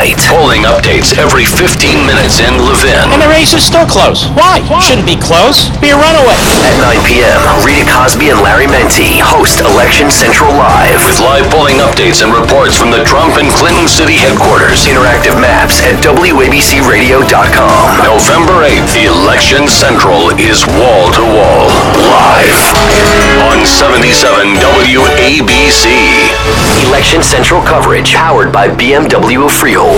night. Polling updates every 15 minutes in Levin. And the race is still close. Why? Shouldn't be close. Be a runaway. At 9 p.m., Rita Cosby and Larry Menti host Election Central Live. With live polling updates and reports from the Trump and Clinton city headquarters. Interactive maps at WABCRadio.com. November 8th, Election Central is wall-to-wall. Live. On 77 WABC. Election Central coverage powered by BMW of Freehold.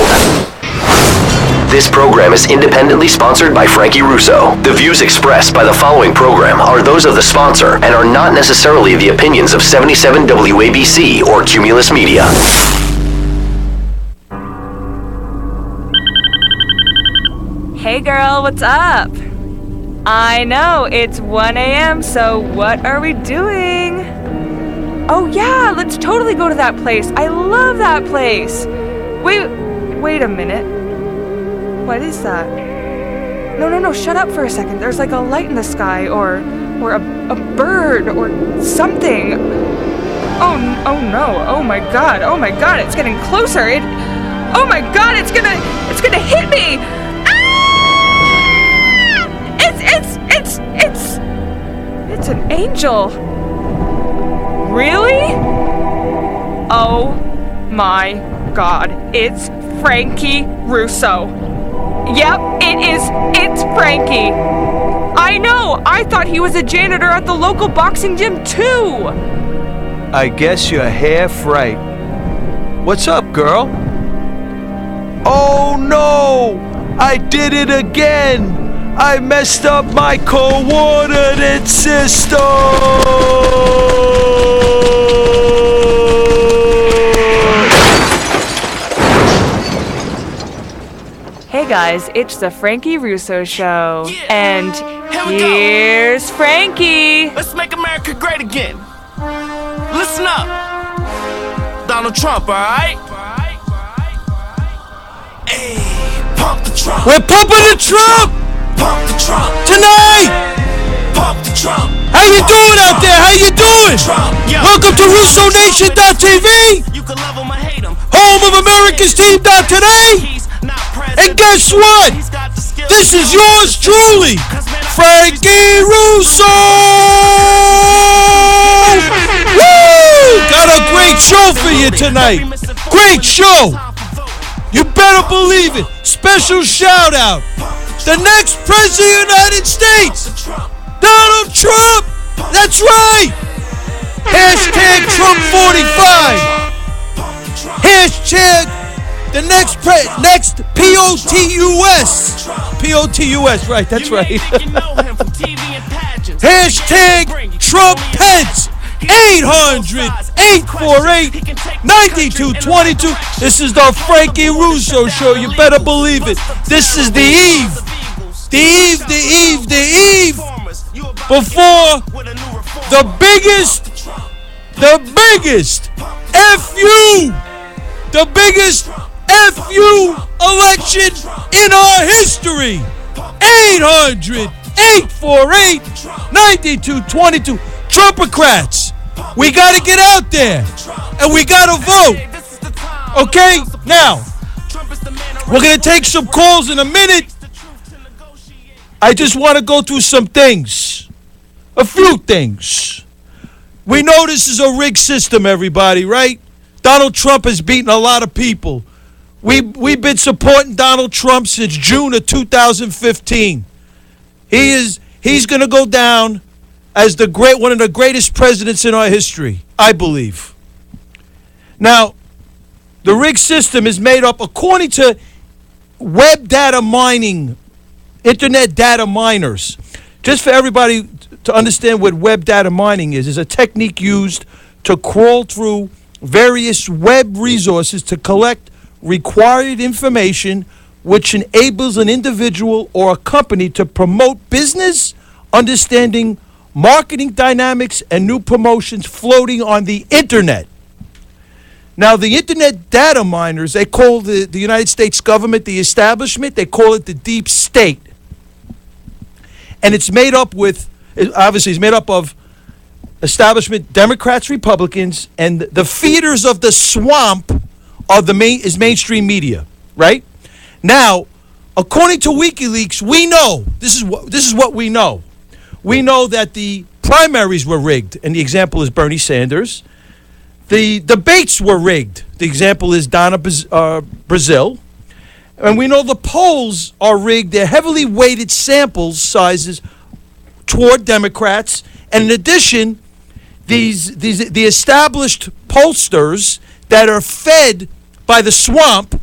This program is independently sponsored by Frankie Russo. The views expressed by the following program are those of the sponsor and are not necessarily the opinions of 77 WABC or Cumulus Media. Hey girl, what's up? I know, it's 1 a.m., so what are we doing? Oh yeah, let's totally go to that place. I love that place. Wait a minute. What is that? No, shut up for a second. There's like a light in the sky or a bird or something. Oh no, oh my god, it's getting closer. Oh my god, it's gonna hit me! It's an angel. Really? Oh my god, it's Frankie Russo. Yep, it's Frankie. I know, I thought he was a janitor at the local boxing gym too. I guess you're half right. What's up, girl? Oh no! I did it again! I messed up my coordinate system! Hey guys, it's the Frankie Russo Show. And here's Frankie! Let's make America great again. Listen up. Donald Trump, alright? Hey, pump the Trump. We're pumping the Trump! Pump the Trump. Tonight! Pump the Trump. How you doing out there? How you doing? Welcome to RussoNation.tv, You can love him or hate him. home of America's Team Today. He's not president. And guess what? He's got the skill. This is yours truly, Frankie Russo! Woo! Got a great show for you tonight. Great show. You better believe it. Special shout out. The next president of the United States, Donald Trump. That's right. Hashtag Trump 45. Hashtag the next POTUS. POTUS, right, that's right. Hashtag Trump Pence. 800-848-9222. This is the Frankie Russo Show. You better believe it. This is the eve. The eve before the biggest FU election in our history. 800-848-9222. Trumpocrats, we got to get out there and we got to vote. Okay? Now, we're going to take some calls in a minute. I just want to go through some things. A few things. We know this is a rigged system, everybody, right? Donald Trump has beaten a lot of people. We've been supporting Donald Trump since June of 2015. He's going to go down as one of the greatest presidents in our history, I believe. Now, the rigged system is made up, according to web data mining, internet data miners. Just for everybody to understand what web data mining is a technique used to crawl through various web resources to collect required information which enables an individual or a company to promote business, understanding marketing dynamics, and new promotions floating on the internet. Now, the internet data miners, they call the United States government, the establishment, they call it the deep state. And it's made up of establishment Democrats, Republicans, and the feeders of the swamp is mainstream media. right? Now, according to WikiLeaks, we know, this is what we know. We know that the primaries were rigged, and the example is Bernie Sanders. The debates were rigged. The example is Donna Brazile. And we know the polls are rigged. They're heavily weighted sample sizes toward Democrats. And in addition, the established pollsters that are fed by the swamp,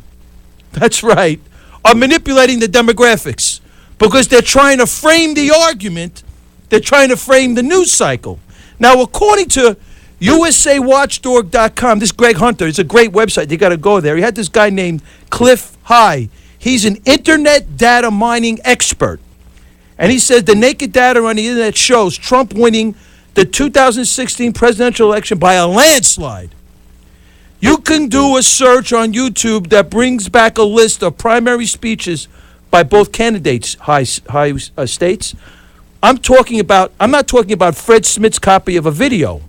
that's right, are manipulating the demographics because they're trying to frame the argument. They're trying to frame the news cycle. Now, according to USAWatchdog.com, this Greg Hunter, it's a great website. You got to go there. He had this guy named Cliff High. He's an internet data mining expert. And he says the naked data on the internet shows Trump winning the 2016 presidential election by a landslide. You can do a search on YouTube that brings back a list of primary speeches by both candidates, high states. I'm not talking about Fred Smith's copy of a video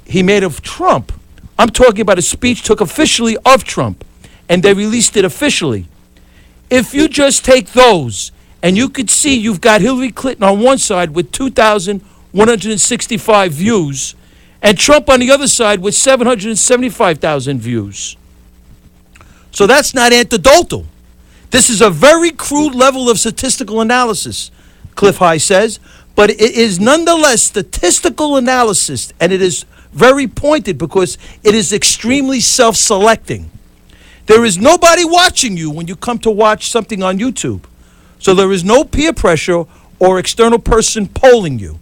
he made of Trump. I'm talking about a speech took officially of Trump, and they released it officially. If you just take those, and you could see you've got Hillary Clinton on one side with 2,165 views, and Trump on the other side with 775,000 views. So that's not anecdotal. This is a very crude level of statistical analysis, Cliff High says, but it is nonetheless statistical analysis, and it is very pointed because it is extremely self-selecting. There is nobody watching you when you come to watch something on YouTube. So there is no peer pressure or external person polling you.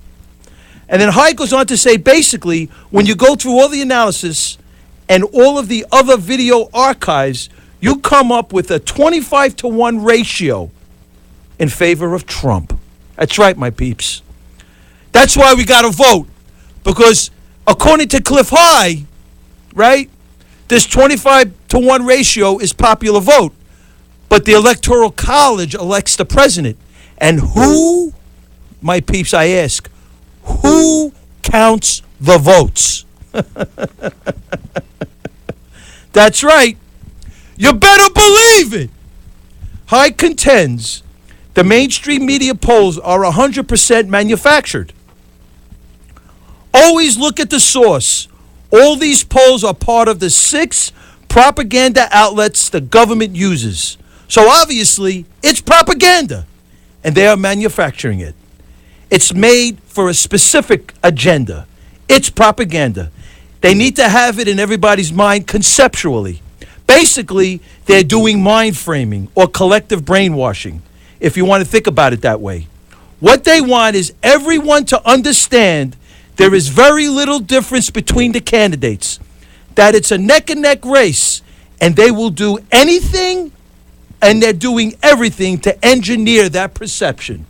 And then High goes on to say, basically, when you go through all the analysis and all of the other video archives, you come up with a 25-to-1 ratio in favor of Trump. That's right, my peeps. That's why we got to vote. Because according to Cliff High, right, this 25-to-1 ratio is popular vote. But the Electoral College elects the president. And who, my peeps, I ask, who counts the votes? That's right. You better believe it. High contends the mainstream media polls are 100% manufactured. Always look at the source. All these polls are part of the 6 propaganda outlets the government uses. So obviously, it's propaganda, and they are manufacturing it. It's made for a specific agenda. It's propaganda. They need to have it in everybody's mind conceptually. Basically, they're doing mind framing or collective brainwashing, if you want to think about it that way. What they want is everyone to understand there is very little difference between the candidates, that it's a neck-and-neck race, and they will do anything, and they're doing everything to engineer that perception.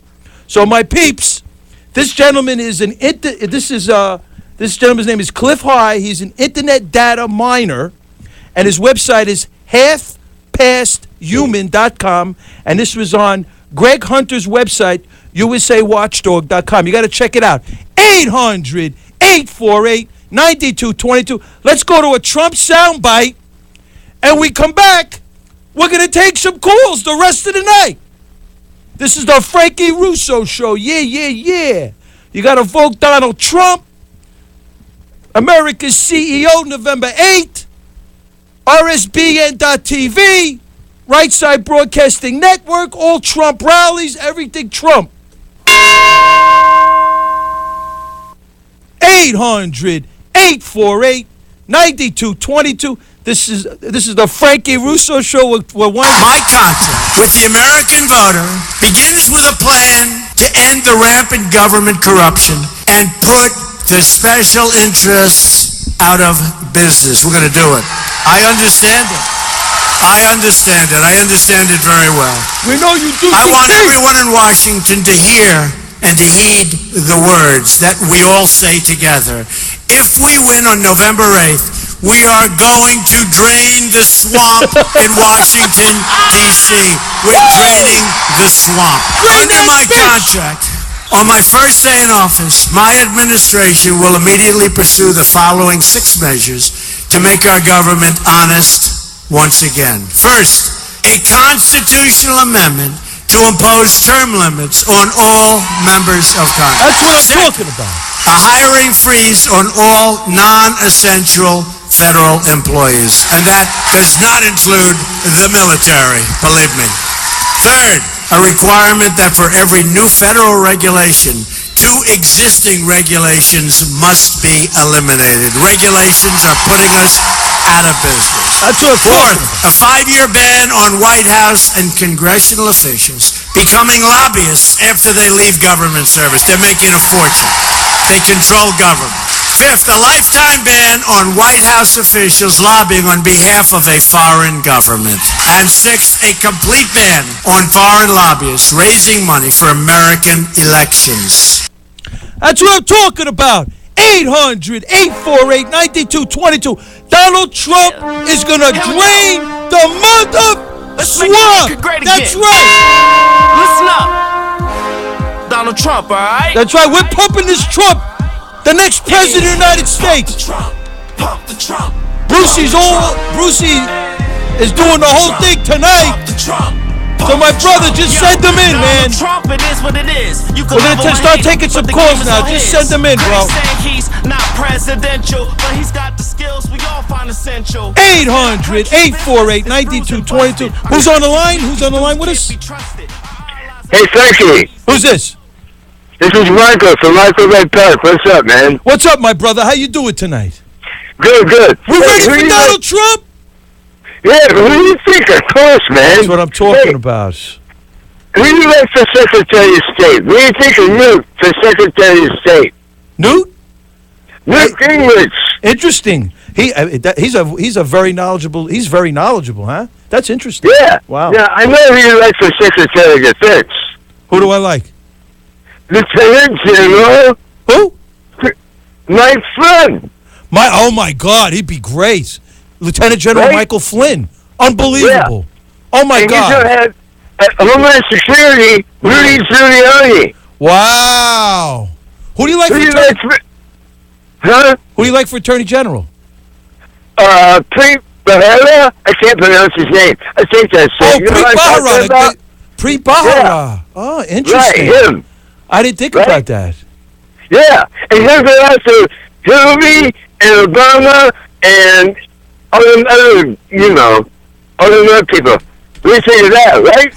So, my peeps, this gentleman is this gentleman's name is Cliff High. He's an internet data miner, and his website is halfpasthuman.com, and this was on Greg Hunter's website, USAWatchdog.com. You got to check it out. 800-848-9222. Let's go to a Trump soundbite, and we come back. We're going to take some calls the rest of the night. This is the Frankie Russo Show. Yeah. You got to vote Donald Trump. America's CEO, November 8th. RSBN.TV. Right Side Broadcasting Network. All Trump rallies. Everything Trump. 800-848-9222. This is the Frankie Russo Show. My contract with the American voter begins with a plan to end the rampant government corruption and put the special interests out of business. We're going to do it. I understand it. I understand it very well. We know you do. I want everyone in Washington to hear and to heed the words that we all say together. If we win on November 8th, we are going to drain the swamp in Washington, D.C. We're draining the swamp. Under my contract, on my first day in office, my administration will immediately pursue the following 6 measures to make our government honest, once again. First, a constitutional amendment to impose term limits on all members of Congress. That's what I'm talking about. A hiring freeze on all non-essential federal employees, and that does not include the military, believe me. Third, a requirement that for every new federal regulation, 2 existing regulations must be eliminated. Regulations are putting us out of business. That's what Fourth, a 5-year ban on White House and congressional officials becoming lobbyists after they leave government service. They're making a fortune. They control government. Fifth, a lifetime ban on White House officials lobbying on behalf of a foreign government. And sixth, a complete ban on foreign lobbyists raising money for American elections. That's what I'm talking about. 800-848-9222. Donald Trump is going to drain the mother swamp. That's right. Listen up. Donald Trump, all right? That's right. We're pumping this Trump, the next president of the United States. Brucey is doing the whole thing tonight. So my brother, just send them in, man. Trump, it is what it is. We're gonna start taking some calls now. Just send them in, bro. He's not presidential, but he's got the skills we all find essential. 800-848-9222. Who's on the line? Who's on the line with us? Hey, Frankie. Who's this? This is Michael from Michael Red Park. What's up, man? What's up, my brother? How you doing tonight? Good. We ready for Donald Trump? Yeah, who do you think? Of course, man. That's what I'm talking about. Who do you like for Secretary of State? What do you think of Newt for Secretary of State? Newt Gingrich. Interesting. He's a very knowledgeable. He's very knowledgeable, huh? That's interesting. Yeah. Wow. Yeah, I know who you like for Secretary of Defense. Who do I like? Lieutenant General. Who? My friend. Oh my God, he'd be great. Lieutenant General Right? Michael Flynn. Unbelievable. Yeah. Oh my and God. You should have Homeland Security, Rudy Giuliani. Wow. Who do you like? Who do you like for Attorney General? Preet Bharara. I can't pronounce his name. I think that's it. Preet Bharara. Yeah. Oh, interesting. Right, him. I didn't think about that. Yeah, and here's also Hillary and Obama and other people. We say that, right?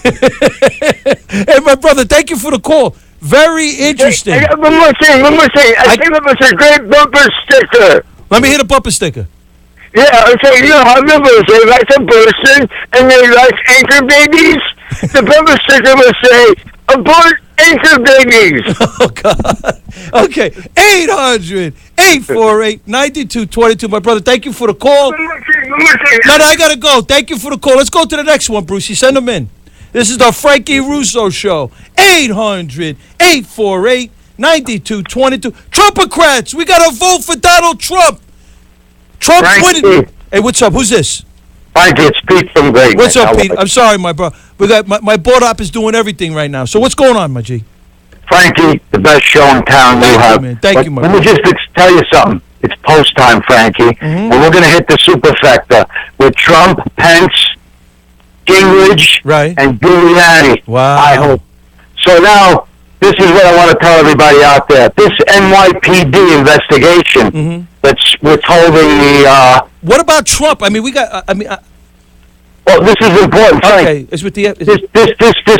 Hey, my brother, thank you for the call. Very interesting. Hey, one more thing. I came up with a great bumper sticker. Let me hit a bumper sticker. Yeah, okay, you know how members, they like a person and they like anchor babies? The bumper sticker will say, abort anchor babies. Oh, God. Okay, 800-848-9222. My brother, thank you for the call. No, I got to go. Thank you for the call. Let's go to the next one, Brucey. Send them in. This is the Frankie Russo Show. 800-848-9222. Trumpocrats, we got to vote for Donald Trump. Trump's winning. Hey, what's up? Who's this? Frankie, it's Pete from Vegas. What's up, Pete? I'm sorry, my bro. We got my board op is doing everything right now. So what's going on, my G? Frankie, the best show in town you have. Man. Thank you, my Let me just tell you something. It's post time, Frankie. And we're going to hit the superfecta with Trump, Pence, Gingrich, and Giuliani. Wow. I hope. So now, this is what I want to tell everybody out there. This NYPD investigation that's withholding the... What about Trump? I mean, we got... well, this is important. Okay, it's with the... This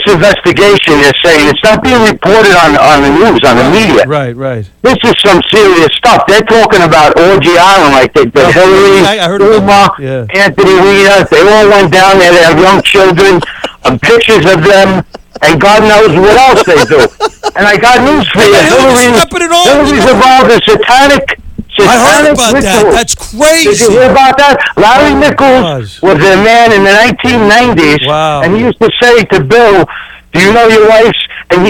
investigation is saying it's not being reported on the news, on the media. Right. This is some serious stuff. They're talking about Orgy Island, like the Hillary, Anthony Weiner. They all went down there. They have young children, pictures of them, and God knows what else they do. And I got news for you. Hillary's involved in satanic I heard about that. That's crazy. Did you hear about that? Larry Nichols was a man in the 1990s, and he used to say to Bill, "Do you know your wife's?" And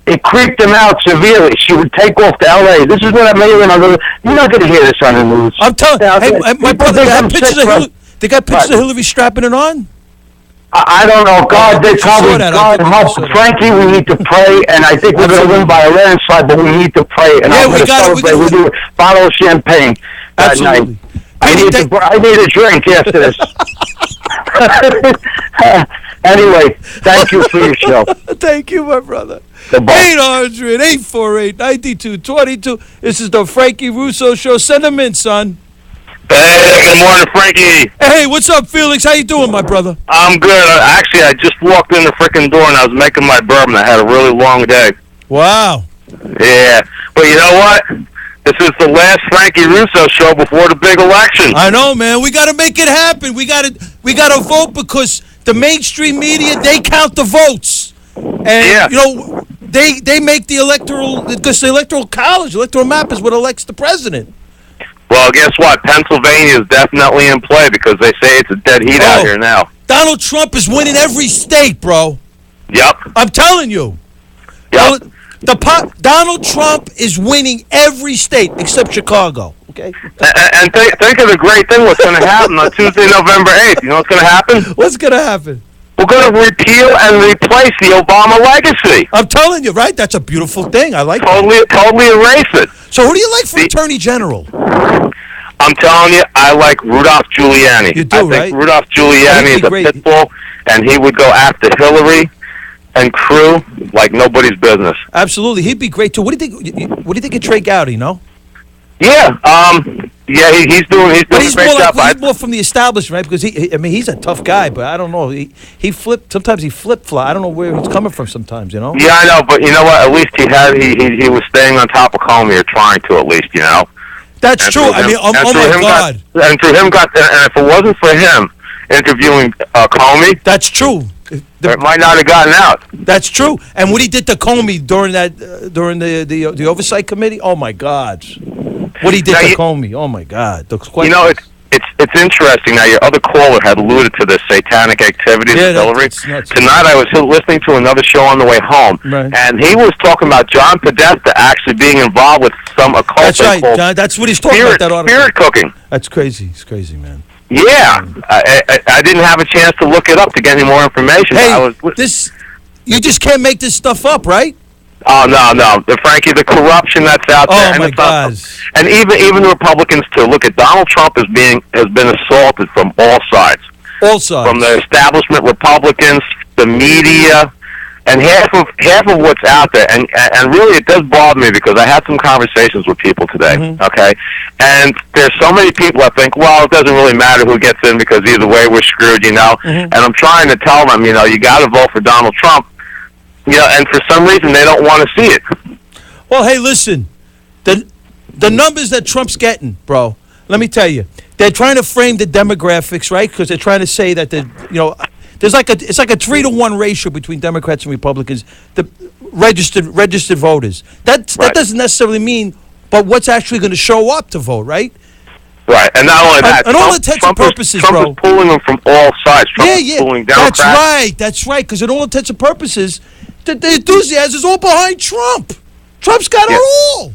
it creeped him out severely. She would take off to L.A. This is what I'm hearing. You're not going to hear this on the news. I'm telling you, my brother, they got pictures of Hillary strapping it on. I don't know. God, they probably, God help. Frankie, we need to pray, and I think we're going to win by a landslide, but we need to pray. And I'm going to celebrate. We do a bottle of champagne that night. I need a drink after this. Anyway, thank you for your show. Thank you, my brother. 800-848-9222. This is the Frankie Russo Show. Send them in, son. Hey, good morning, Frankie. Hey, what's up, Felix? How you doing, my brother? I'm good. Actually, I just walked in the freaking door and I was making my bourbon. I had a really long day. Wow. Yeah, but you know what? This is the last Frankie Russo show before the big election. I know, man. We got to make it happen. We got to vote because the mainstream media, they count the votes. And, you know, they make the electoral, because the electoral college, electoral map is what elects the president. Well, guess what? Pennsylvania is definitely in play because they say it's a dead heat out here now. Donald Trump is winning every state, bro. Yep. I'm telling you. Yep. Donald Trump is winning every state except Chicago. Okay. And think of the great thing what's going to happen on Tuesday, November 8th. You know what's going to happen? What's going to happen? We're going to repeal and replace the Obama legacy. I'm telling you, right? That's a beautiful thing. I like totally erase it. So who do you like for Attorney General? I'm telling you, I like Rudolph Giuliani. You do, I think right? Rudolph Giuliani is a pit bull, and he would go after Hillary and crew like nobody's business. Absolutely. He'd be great, too. What do you think of Trey Gowdy, no? Yeah. He's doing a great job. He's more from the establishment, right? Because he's a tough guy, but I don't know. Sometimes he flip-flop. I don't know where he's coming from sometimes, you know? Yeah, I know, but you know what? At least he was staying on top of Comey, or trying to at least, you know? That's true. I mean, oh my God. And if it wasn't for him interviewing Comey. That's true. It might not have gotten out. That's true. And what he did to Comey during the oversight committee, oh my God! What he did to Comey, oh my God! You know, it's interesting. Now, your other caller had alluded to the satanic activities of Hillary. Tonight, I was listening to another show on the way home, and he was talking about John Podesta actually being involved with some occult. That's right. That's what he's talking about. That article. Spirit cooking. That's crazy. It's crazy, man. Yeah, I didn't have a chance to look it up to get any more information. Hey, you just can't make this stuff up, right? Oh, no. Frankie, the corruption that's out there. Oh, my God. And even the Republicans, too. Look at Donald Trump has been assaulted from all sides. All sides. From the establishment Republicans, the media, and half of what's out there. And really, it does bother me because I had some conversations with people today, okay? And there's so many people that think, well, it doesn't really matter who gets in because either way we're screwed, you know? And I'm trying to tell them, you know, you got to vote for Donald Trump. You know, and for some reason they don't want to see it. Well, hey, listen, the numbers that Trump's getting, bro. Let me tell you, they're trying to frame the demographics, right? Because they're trying to say that it's like a 3-to-1 ratio between Democrats and Republicans. The registered voters. That doesn't necessarily mean, but what's actually going to show up to vote, right? Right, and not only that, and all intents and purposes, Trump is pulling them from all sides. Trump is pulling Democrats. That's right. Because in all intents and purposes, the enthusiasm is all behind Trump. Trump's got it all.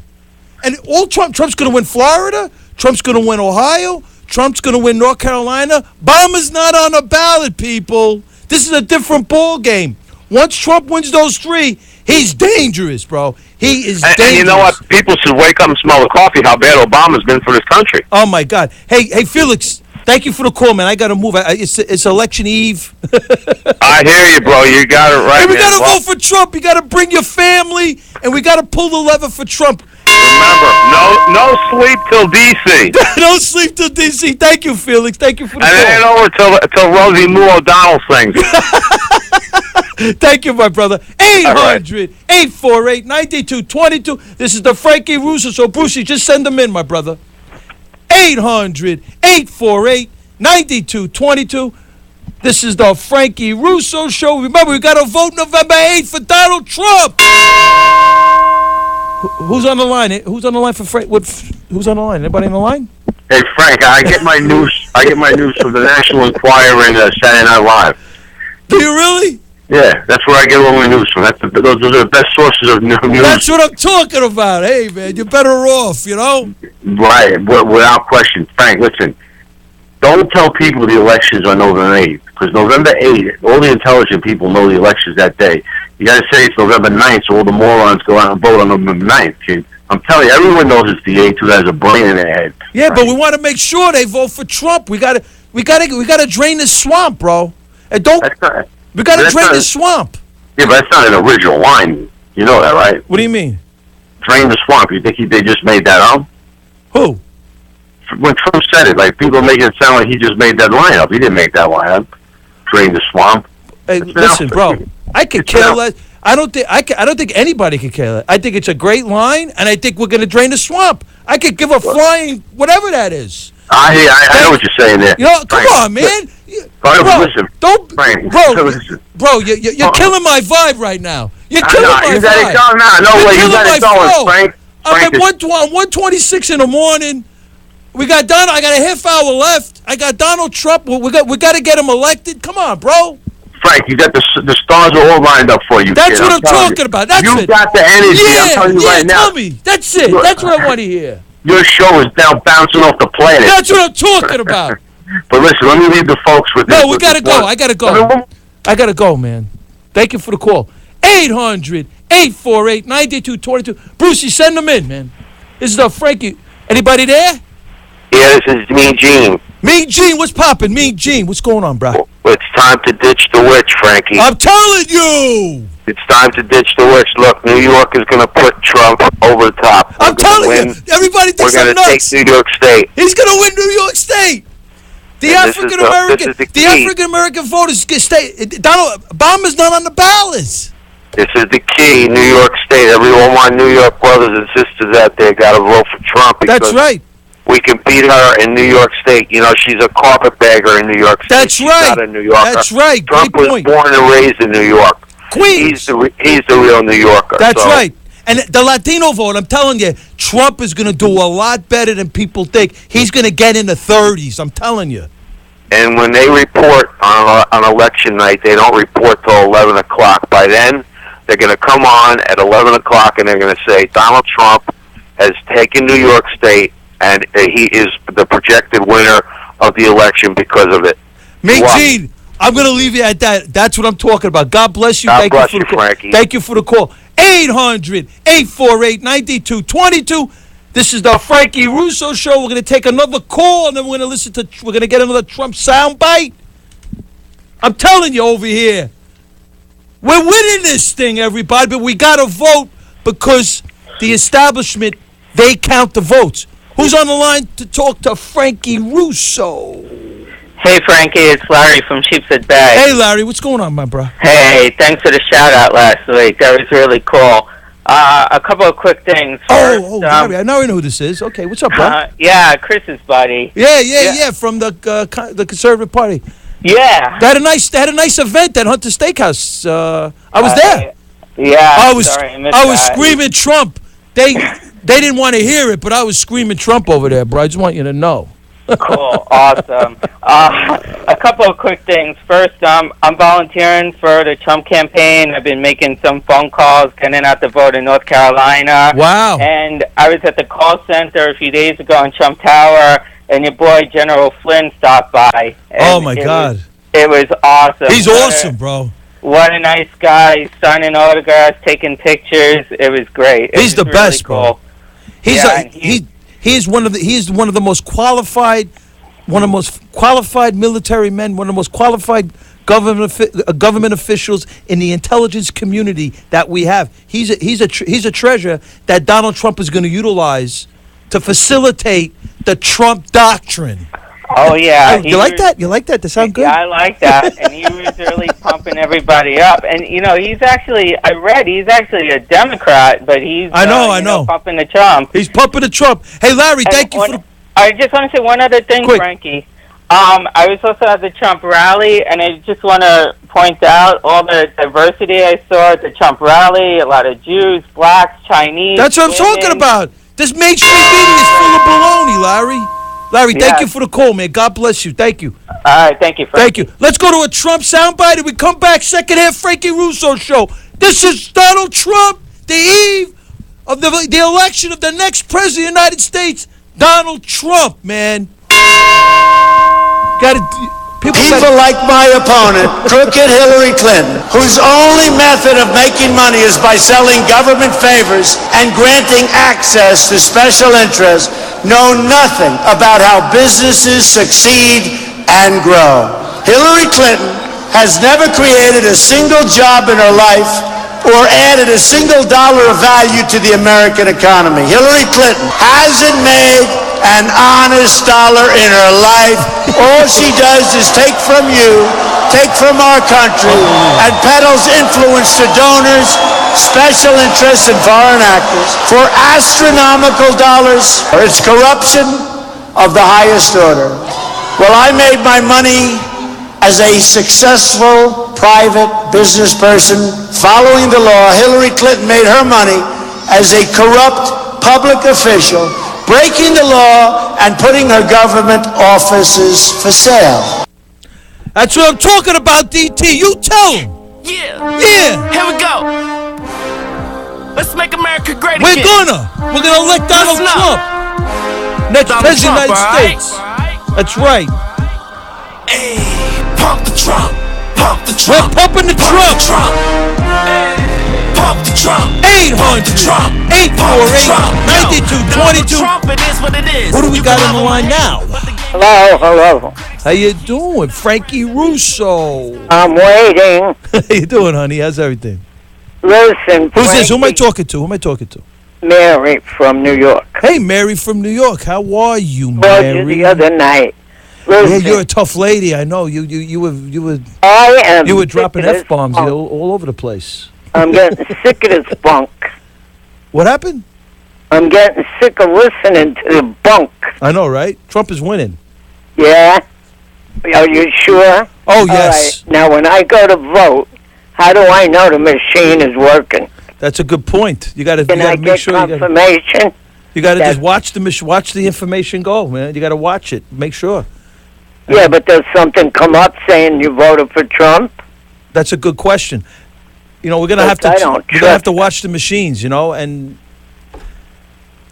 And Trump's going to win Florida. Trump's going to win Ohio. Trump's going to win North Carolina. Obama's not on the ballot, people. This is a different ball game. Once Trump wins those 3, he's dangerous, bro. He is dangerous. And you know what? People should wake up and smell the coffee, how bad Obama's been for this country. Oh, my God. Hey, Felix, thank you for the call, man. I got to move. It's election eve. I hear you, bro. You got it right, we got to vote for Trump. You got to bring your family, and we got to pull the lever for Trump. Remember, no sleep till D.C. No sleep till D.C. Thank you, Felix. Thank you for the call. And it ain't over till Rosie Lou O'Donnell sings. Thank you, my brother. 800-848-9222. This is the Frankie Russo Show. Brucey, just send them in, my brother. 800-848-9222. This is the Frankie Russo Show. Remember, we got to vote November 8th for Donald Trump. Who's on the line? Who's on the line for Frank? Who's on the line? Anybody on the line? Hey, Frank, I get my news from the National Enquirer and Saturday Night Live. Do you really? Yeah, that's where I get all my news from. Those are the best sources of news. That's what I'm talking about. Hey, man, you're better off, you know? Right, without question. Frank, listen, don't tell people the elections are November 8th, because November 8th, all the intelligent people know the elections that day. You got to say it's November 9th, so all the morons go out and vote on November 9th, kid. I'm telling you, everyone knows it's the aides who has a brain in their head. Yeah, right? But we want to make sure they vote for Trump. We gotta drain this swamp, bro. And we gotta drain this swamp. Yeah, but that's not an original line. You know that, right? What do you mean? Drain the swamp. You think they just made that up? Who? When Trump said it, like people make it sound like he just made that line up. He didn't make that line up. Drain the swamp. Hey, listen, bro. I could care less. I don't think anybody could care less. I think it's a great line, and I think we're going to drain the swamp. I could give a flying whatever that is. I know what you're saying there. You know, come on, man. Listen, bro, you're killing my vibe right now. You're killing my vibe. You got it going, Frank. I'm at 1:26 in the morning. We got Donald. I got a half hour left. I got Donald Trump. We got to get him elected. Come on, bro. Frank, you got the stars are all lined up for you. That's what I'm talking about. That's it. You got the energy. I'm telling you right now. Tell me. That's it. That's what I want to hear. Your show is now bouncing off the planet. That's what I'm talking about. But listen, let me leave the folks with this. No, we got to go. I got to go. I got to go, man. Thank you for the call. 800-848-9222. Brucey, send them in, man. This is Frankie. Anybody there? Yeah, this is Mean Gene. Mean Gene, what's poppin'? Mean Gene, what's going on, bro? It's time to ditch the witch, Frankie. I'm telling you! It's time to ditch the witch. Look, New York is going to put Trump over the top. I'm telling you, everybody thinks I'm nuts. We're going to take New York State. He's going to win New York State. The African American voters stay. Donald Obama's not on the ballots. This is the key, New York State. Everyone, my New York brothers and sisters out there, got to vote for Trump. That's right. We can beat her in New York State. You know, she's a carpetbagger in New York State. That's right. She's not a New Yorker. That's right. Trump was born and raised in New York. Queens. He's the real New Yorker. That's right. And the Latino vote, I'm telling you, Trump is going to do a lot better than people think. He's going to get in the 30s. I'm telling you. And when they report on election night, they don't report till 11 o'clock. By then, they're going to come on at 11 o'clock and they're going to say Donald Trump has taken New York State and he is the projected winner of the election because of it. Gene, I'm going to leave you at that. That's what I'm talking about. God bless you. God bless you, Frankie. Thank you for the call. 800-848-9222. This is the Frankie Russo Show. We're going to take another call, and then we're going to get another Trump soundbite. I'm telling you over here, we're winning this thing, everybody, but we got to vote because the establishment, they count the votes. Who's on the line to talk to Frankie Russo? Hey, Frankie, it's Larry from Sheepshead Bay. Hey, Larry, what's going on, my bro? Hey, thanks for the shout-out last week. That was really cool. A couple of quick things. First, Larry, I know who this is. Okay, what's up, bro? Yeah, Chris's buddy. Yeah, from the Conservative Party. Yeah. They had a nice event at Hunter Steakhouse. I was there. Yeah, I was screaming Trump. They didn't want to hear it, but I was screaming Trump over there, bro. I just want you to know. Cool, awesome. A couple of quick things. First, I'm volunteering for the Trump campaign. I've been making some phone calls, getting out the vote in North Carolina. Wow. And I was at the call center a few days ago in Trump Tower, and your boy General Flynn stopped by. Oh, my God. It was awesome. He's awesome, bro. What a nice guy, signing autographs, taking pictures. It was great. He's the best, cool. bro. He's one of the most qualified military men, one of the most qualified government officials in the intelligence community that we have. He's a treasure that Donald Trump is going to utilize to facilitate the Trump doctrine. Oh, yeah. You like that? You like that? That sound good? Yeah, I like that. And he was really pumping everybody up. And, you know, he's actually a Democrat, but he's I know. pumping the Trump. He's pumping the Trump. Hey, Larry, thank you for the... I just want to say one other thing, Quick. Frankie. I was also at the Trump rally, and I just want to point out all the diversity I saw at the Trump rally, a lot of Jews, blacks, Chinese. That's what I'm talking about. This mainstream media is full of baloney, Larry. Larry, thank you for the call, man. God bless you. Thank you. All right, thank you, Frankie. Thank you. Let's go to a Trump soundbite, and we come back, second half Frankie Russo Show. This is Donald Trump, the eve of the election of the next president of the United States, Donald Trump, man. People like my opponent, crooked Hillary Clinton, whose only method of making money is by selling government favors and granting access to special interests, know nothing about how businesses succeed and grow. Hillary Clinton has never created a single job in her life or added a single dollar of value to the American economy. Hillary Clinton hasn't made an honest dollar in her life. All she does is take from you, take from our country, and peddles influence to donors, special interests, and foreign actors for astronomical dollars. It's corruption of the highest order. Well, I made my money as a successful private business person following the law. Hillary Clinton made her money as a corrupt public official, breaking the law and putting her government offices for sale. That's what I'm talking about, DT. You tell him. Yeah. Yeah. Here we go. Let's make America great We're again. We're gonna elect Donald Trump. Next Donald president of the Trump, United States. That's right. Hey, pump the Trump. Pump the We're Trump. pumping the Trump. Hey, pump the Trump. 800-848-9222. Trump, it is what it is. Who do we got on the line now? Hello. How you doing? Frankie Russo. I'm waiting. How you doing, honey? How's everything? Listen, Who's this? Who am I Frankie, talking to? Mary from New York. Hey, Mary from New York. How are you, Called Mary? you the other night. Yeah, Listen, you're a tough lady. I know. You I am. were dropping sick of this F-bombs funk. all over the place. I'm getting sick of this bunk. What happened? I'm getting sick of listening to the bunk. I know, right? Trump is winning. Yeah? Are you sure? Oh, All yes. right. Now, when I go to vote, how do I know the machine is working? That's a good point. You got to Can I make get sure confirmation? you got to just watch the information go, man. You got to watch it. Make sure. Yeah, but does something come up saying you voted for Trump? That's a good question. You know, we're gonna have to watch the machines. You know, and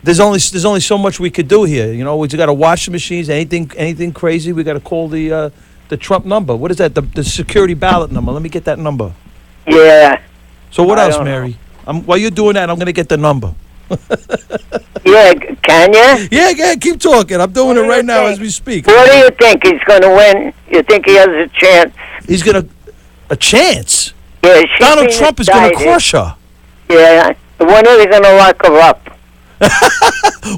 there's only so much we could do here. You know, we just got to watch the machines. Anything crazy, we got to call the Trump number. What is that? The security ballot number. Let me get that number. Yeah. So what else, Mary? While you're doing that, I'm gonna get the number. Yeah, can you? Yeah, keep talking. I'm doing it right now as we speak. What do you think? He's going to win? You think he has a chance? He's a chance? Yeah, Donald Trump is going to crush her. Yeah. When are they going to lock her up?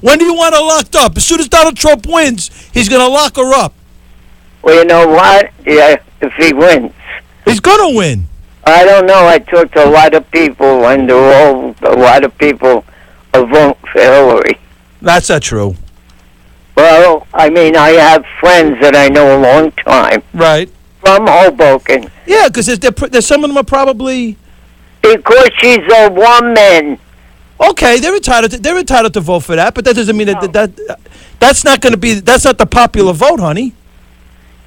When do you want her locked up? As soon as Donald Trump wins, he's going to lock her up. Well, you know what? Yeah, if he wins. He's going to win. I don't know. I talked to a lot of people, and a lot of people are voting for Hillary. That's not true. Well, I mean, I have friends that I know a long time. Right. From Hoboken. Yeah, because there's some of them are probably... Because she's a woman. Okay, they're entitled to vote for that, but that doesn't mean that's not going to be... That's not the popular vote, honey.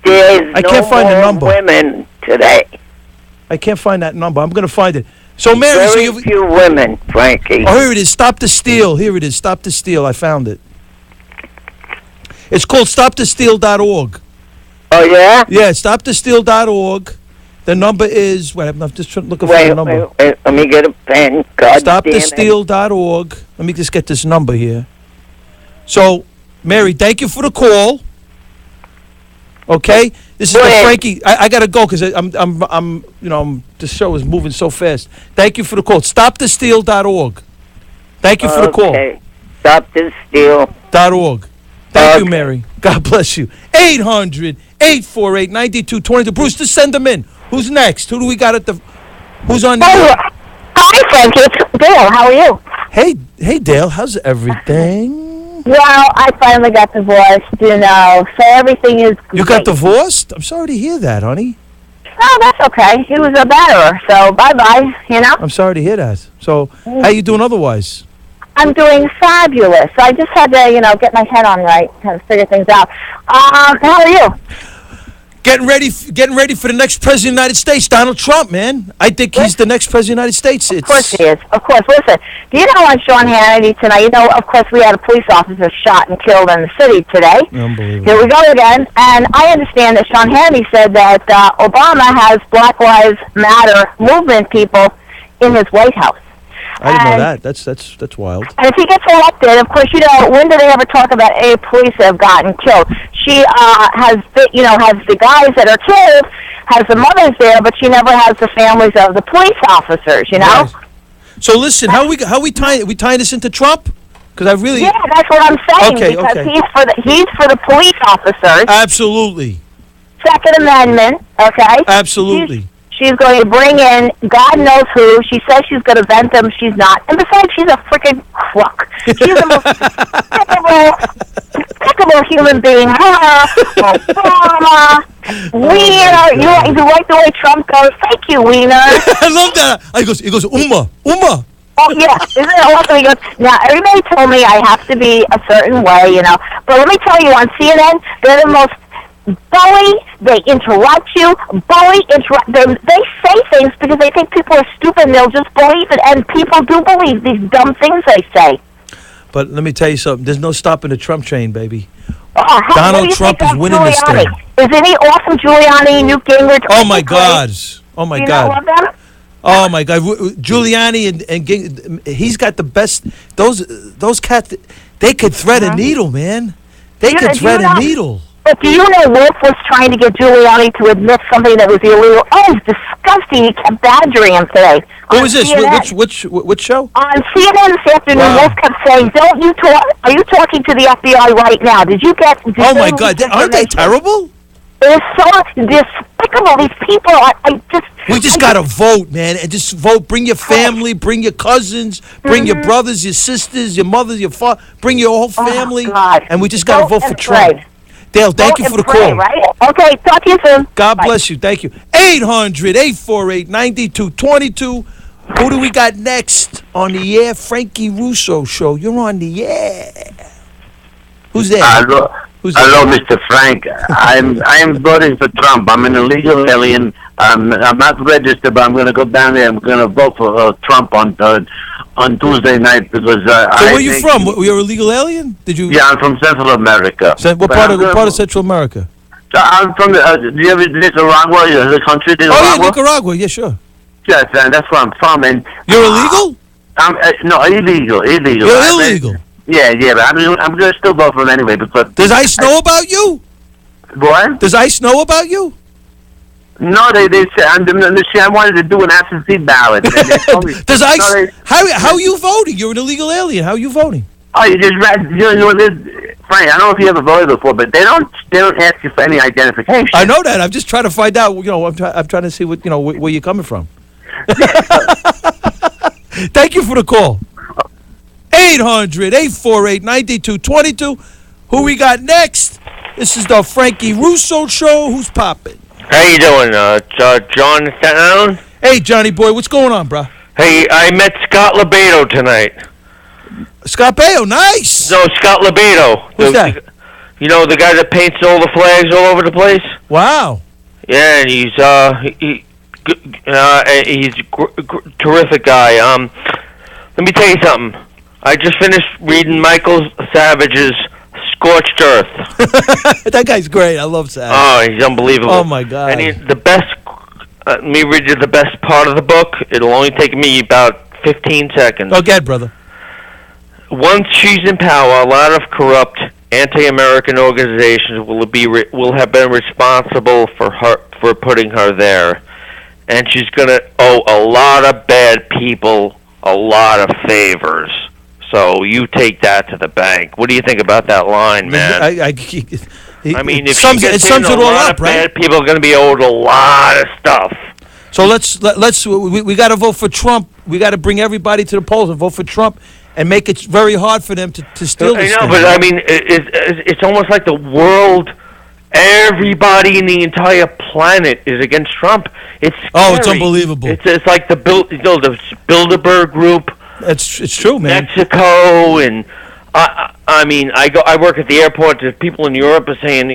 There's I can't find the number. Women today. I can't find that number. I'm going to find it. So, Mary... Very few women, Frankie. Oh, here it is. Stop the Steal. Here it is. Stop the Steal. I found it. It's called stopthesteal.org. Oh, yeah? Yeah, stopthesteal.org. The number is... Wait, I'm just looking for the number. Wait, let me get a pen. Stopthesteal.org. Let me just get this number here. So, Mary, thank you for the call. Okay? This is the Frankie. I got to go because this show is moving so fast. Thank you for the call. Stopthesteal.org. Thank you for the call. Stopthesteal.org. Thank you, Mary. God bless you. 800-848-9222. Bruce, just send them in. Who's next? Who do we got who's on? Hi, Frankie. It's Dale. How are you? Hey, Dale. How's everything? Well, I finally got divorced, so everything is great. You got divorced? I'm sorry to hear that, honey. Oh, that's okay. He was a batterer, so bye-bye, I'm sorry to hear that. So, how you doing otherwise? I'm doing fabulous. I just had to, get my head on right, kind of figure things out. How are you? Getting ready for the next president of the United States, Donald Trump, man. I think he's the next president of the United States. Of course he is. Of course. Listen, do you know on Sean Hannity tonight, of course we had a police officer shot and killed in the city today. Unbelievable. Here we go again. And I understand that Sean Hannity said that Obama has Black Lives Matter movement people in his White House. I didn't know that. That's wild. And if he gets elected, of course, when do they ever talk about any police that have gotten killed? She has the guys that are killed, has the mothers there, but she never has the families of the police officers. Right. So listen, how we tying this into Trump? Because I really that's what I'm saying. Okay, because he's for the police officers. Absolutely. Second Amendment. Okay. Absolutely. She's going to bring in God knows who. She says she's going to vent them. She's not. And besides, she's a freaking crook. She's the most despicable human being. Obama, Wiener. You like the way Trump goes? Thank you, Wiener. I love that. He goes, Uma. Oh, yeah. Isn't it awesome? He goes, now, everybody told me I have to be a certain way, But let me tell you, on CNN, they're the most bully, they interrupt you, they say things because they think people are stupid and they'll just believe it, and people do believe these dumb things they say. But let me tell you something, there's no stopping the Trump train, baby. Donald Trump is winning this thing. Isn't he awesome, Giuliani, Newt Gingrich? Oh my God. Oh my God. You know them? Oh my God, Giuliani and he's got the best. Those cats, they could thread a needle, man. They could thread a needle. But do you know Wolf was trying to get Giuliani to admit something that was illegal? Oh, it's disgusting. He kept badgering him today. Who was this? Which show? On CNN this afternoon, Wolf kept saying, are you talking to the FBI right now? Oh my God, aren't they terrible? They're so despicable. These people, we just got to vote, man, and just vote. Bring your family, bring your cousins, bring your brothers, your sisters, your mother, your father, bring your whole family, and we just got to vote for Trump. Dale, thank you for the call. Right? Okay, talk to you soon. God bless you. Thank you. 800-848-9222. Who do we got next on the air? Frankie Russo Show. You're on the air. Who's there? Hello, Mr. Frank. I'm voting for Trump. I'm an illegal alien. I'm not registered, but I'm going to go down there. I'm going to vote for Trump on Tuesday night because. So where are you from? You're a legal alien? Did you? Yeah, I'm from Central America. What part of Central America? I'm from do you have Nicaragua? The country Nicaragua? Oh yeah, Nicaragua. Yeah, sure. Yes, that's where I'm from. And you're illegal? No, illegal. You're illegal. Yeah, but I'm going to still vote for him anyway because. Does ICE know about you? What? Does ICE know about you? No, they said I wanted to do an absentee ballot. Does ICE? How are you voting? You're an illegal alien. How are you voting? Oh, you just Frank. I don't know if you ever voted before, but they don't ask you for any identification. I know that. I'm just trying to find out. I'm trying to see what where you're coming from. Thank you for the call. 800-848-9222. Who we got next? This is the Frankie Russo Show. Who's popping? How you doing, John Staten Island? Hey, Johnny boy, what's going on, bro? Hey, I met Scott Libido tonight. Scott Baio, nice. No, Scott Libido. Who's that? You know, the guy that paints all the flags all over the place? Wow. Yeah, and he's a terrific guy. Let me tell you something. I just finished reading Michael Savage's Scorched Earth. That guy's great. I love Savage. Oh, he's unbelievable. Oh, my God. And he's the best. Let me read you the best part of the book. It'll only take me about 15 seconds. Go ahead, brother. Once she's in power, a lot of corrupt anti-American organizations will have been responsible for putting her there. And she's going to owe a lot of bad people a lot of favors. So you take that to the bank. What do you think about that line, man? I mean, if it sums it all up, right? Bad people are going to be owed a lot of stuff. So we got to vote for Trump. We got to bring everybody to the polls and vote for Trump and make it very hard for them to steal this thing. But I mean, it's almost like the world, everybody in the entire planet is against Trump. It's scary. Oh, it's unbelievable. It's like the Bilderberg Group. It's true, man. Mexico and I mean, I work at the airport. There's people in Europe are saying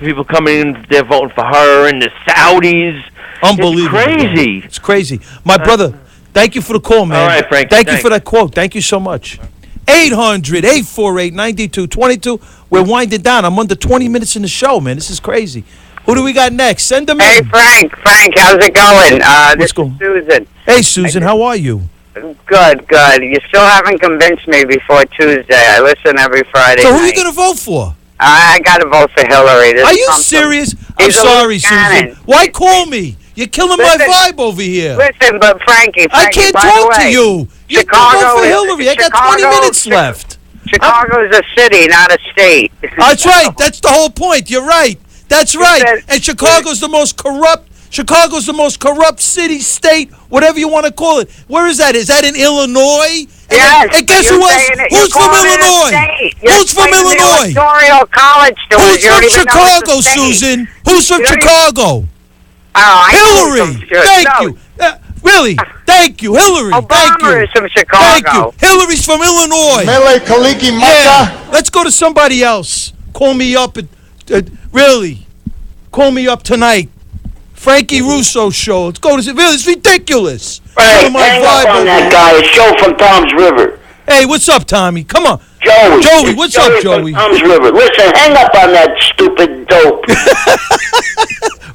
people coming in, they're voting for her, and the Saudis. Unbelievable. It's crazy. It's crazy. My brother, thank you for the call, man. All right, Frank. Thank you for that quote. Thank you so much. 800-848-9222. We're winding down. I'm under 20 minutes in the show, man. This is crazy. Who do we got next? Send them in. Hey, Frank, how's it going? This is Susan. Hey, Susan, how are you? Good. You still haven't convinced me before Tuesday. I listen every Friday So who are night. you going to vote for? I got to vote for Hillary. Are you serious? I'm sorry, Susan. Why call me? You're killing my vibe over here. Listen, but Frankie, I can't by talk the way, to you. You Chicago vote for is- Hillary. I got 20 minutes left. Chicago is a city, not a state. That's right. That's the whole point. You're right. That's right. And Chicago's the most corrupt. Chicago's the most corrupt city, state, whatever you want to call it. Where is that? Is that in Illinois? Yes. And guess who else? Who's from Illinois? Who's from Illinois? Electoral college Who's from Chicago, Susan? Who's from Chicago? Hillary. Thank you. Really? Thank you, Hillary. Thank you. Is from Chicago. Thank you. Hillary's from Illinois. Mele Kaliki Yeah. Let's go to somebody else. Call me up. Really. Call me up tonight. Frankie Russo show. Let's go to really. It's ridiculous. Hey, hang up on that guy. A show from Tom's River. Hey, what's up, Tommy? Come on. Joey, what's up, Joey? From Tom's River. Listen, hang up on that stupid dope.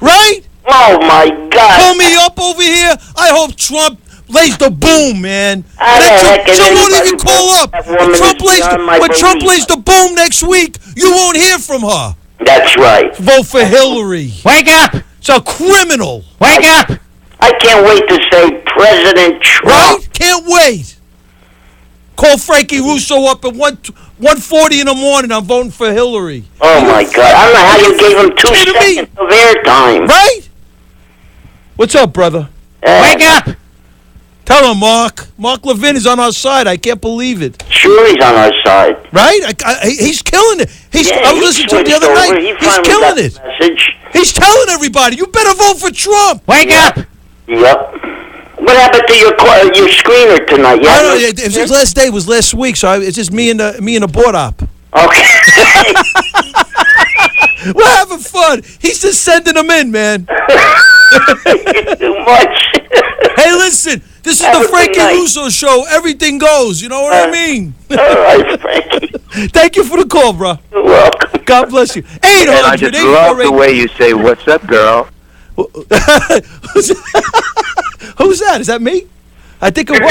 Right? Oh, my God. Call me up over here. I hope Trump lays the boom, man. So won't even call up. When Trump lays the boom next week, you won't hear from her. That's right. Vote for Hillary. Wake up! It's a criminal. Wake up! I can't wait to say President Trump. Right? Can't wait. Call Frankie Russo up at 1:40 in the morning. I'm voting for Hillary. Oh, my God. I don't know how you gave him 2 seconds of airtime. Right? What's up, brother? Wake up! Tell him, Mark. Mark Levin is on our side. I can't believe it. Sure, he's on our side. Right? He's killing it. I was listening to him the other night. He's killing it. He's telling everybody, you better vote for Trump. Wake up! Yep. What happened to your screener tonight? I don't know. His last day was last week, so it's just me and the board op. Okay. We're having fun. He's just sending them in, man. Too much. Hey, listen. This is the Frankie Russo show. Everything goes. You know what I mean? All right, Frankie. Thank you for the call, bro. You're welcome. God bless you. 800. I just love the way you say, "What's up, girl?" Who's that? Is that me? I think it was.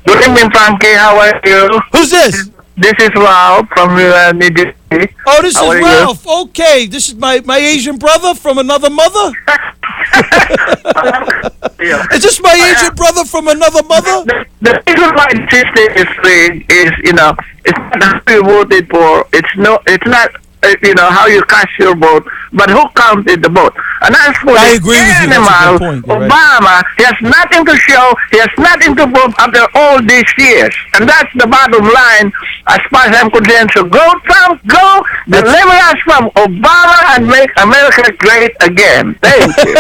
Good evening, Frankie. How are you? Who's this? This is Ralph from New Jersey. Oh, this How is are Ralph. Okay, this is my Asian brother from another mother. Is this my Asian brother from another mother? The reason why I insist is, it's not how you voted for. It's not, how you cast your vote, but who counted the vote. And as for I agree with you. That's a good point. Obama, he has nothing to show. He has nothing to prove after all these years. And that's the bottom line as far as I'm concerned. So go, Trump, go. Deliver us from Obama and make America great again. Thank you.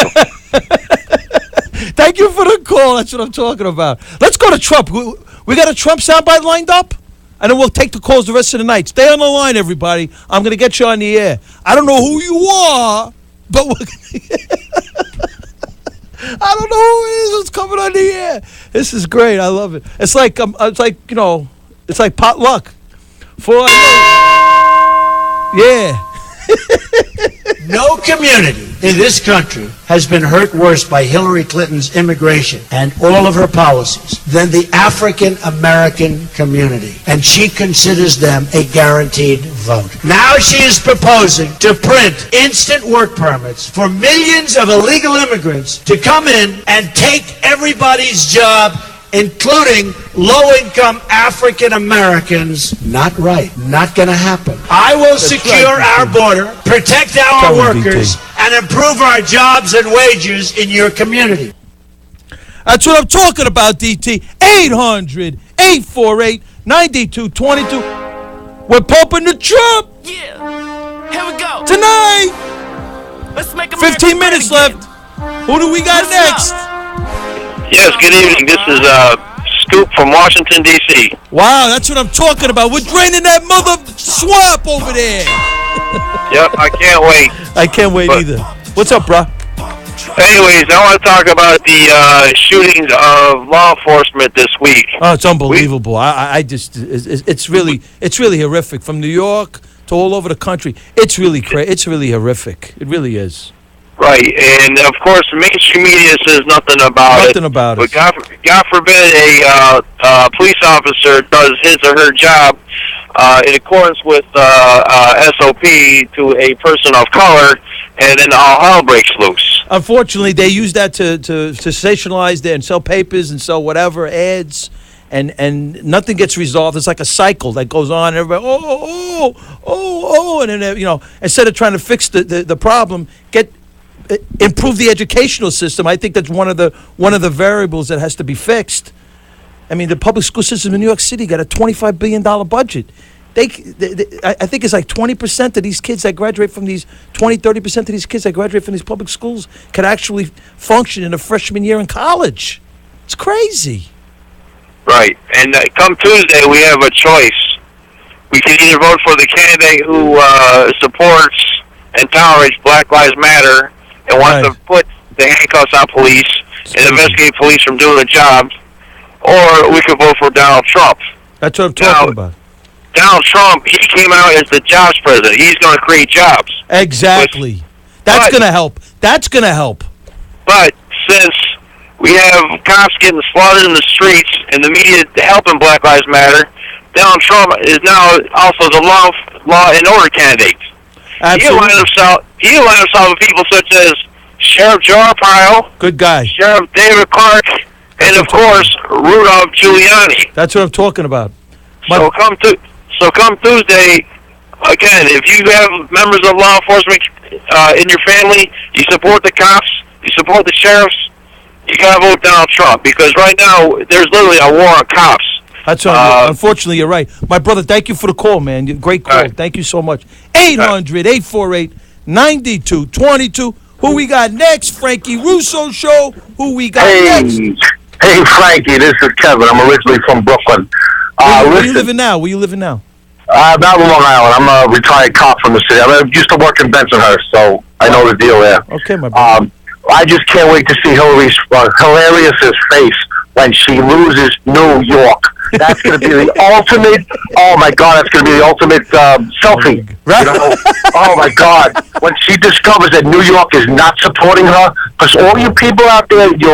Thank you for the call. That's what I'm talking about. Let's go to Trump. We got a Trump soundbite lined up? And then we'll take the calls the rest of the night. Stay on the line, everybody. I'm going to get you on the air. I don't know who you are, but we're I don't know who it is who's coming on the air. This is great. I love it. It's like it's like potluck. Yeah. No community in this country has been hurt worse by Hillary Clinton's immigration and all of her policies than the African American community. And she considers them a guaranteed vote. Now she is proposing to print instant work permits for millions of illegal immigrants to come in and take everybody's job, including low-income African Americans. Not right. Not going to happen. I will secure our border, protect our workers, and improve our jobs and wages in your community. That's what I'm talking about, DT. 800-848-9222. We're pumping the Trump. Yeah. Here we go. Tonight. Let's make 15 minutes left. Who do we got next? Yes, good evening. This is scoop from Washington, D.C. Wow, that's what I'm talking about. We're draining that mother swamp over there. Yep, I can't wait. I can't wait either. What's up, bro? Anyways, I want to talk about the shootings of law enforcement this week. Oh, it's unbelievable. I just, it's really horrific. From New York to all over the country, it's really it's really horrific. It really is. Right, and of course, mainstream media says nothing about it. Nothing about it. But God forbid a police officer does his or her job in accordance with SOP to a person of color, and then all hell breaks loose. Unfortunately, they use that to sensationalize and sell papers and sell whatever ads, and nothing gets resolved. It's like a cycle that goes on. Everybody, and then instead of trying to fix the problem, improve the educational system. I think that's one of the variables that has to be fixed. I mean, the public school system in New York City got a $25 billion budget. I think it's like 20% of these kids that graduate from these, 30% of these kids that graduate from these public schools can actually function in a freshman year in college. It's crazy. Right, and come Tuesday, we have a choice. We can either vote for the candidate who supports and tolerates Black Lives Matter and wants to put the handcuffs on police and investigate police from doing the job, or we could vote for Donald Trump. That's what I'm talking about. Donald Trump, he came out as the jobs president. He's going to create jobs. Exactly. That's going to help. That's going to help. But since we have cops getting slaughtered in the streets and the media helping Black Lives Matter, Donald Trump is now also the law and order candidate. Absolutely. He aligned himself with people such as Sheriff Joe Arpaio, good guy, Sheriff David Clark, and of course Rudolph Giuliani. That's what I'm talking about. So come Tuesday, again, if you have members of law enforcement in your family, you support the cops, you support the sheriffs, you gotta vote Donald Trump, because right now there's literally a war on cops. That's right. Unfortunately, you're right. My brother, thank you for the call, man. Great call. Right. Thank you so much. 800-848-9222. Who we got next? Frankie Russo Show. Who we got next? Hey, Frankie, this is Kevin. I'm originally from Brooklyn. Where you living now? Out in Long Island. I'm a retired cop from the city. I used to work in Bensonhurst, so I know the deal there. Okay, my brother. I just can't wait to see Hillary's hilarious face when she loses New York. That's going to be the ultimate. Oh my God, that's going to be the ultimate selfie. Right. You know? Oh my God, when she discovers that New York is not supporting her, because all you people out there, you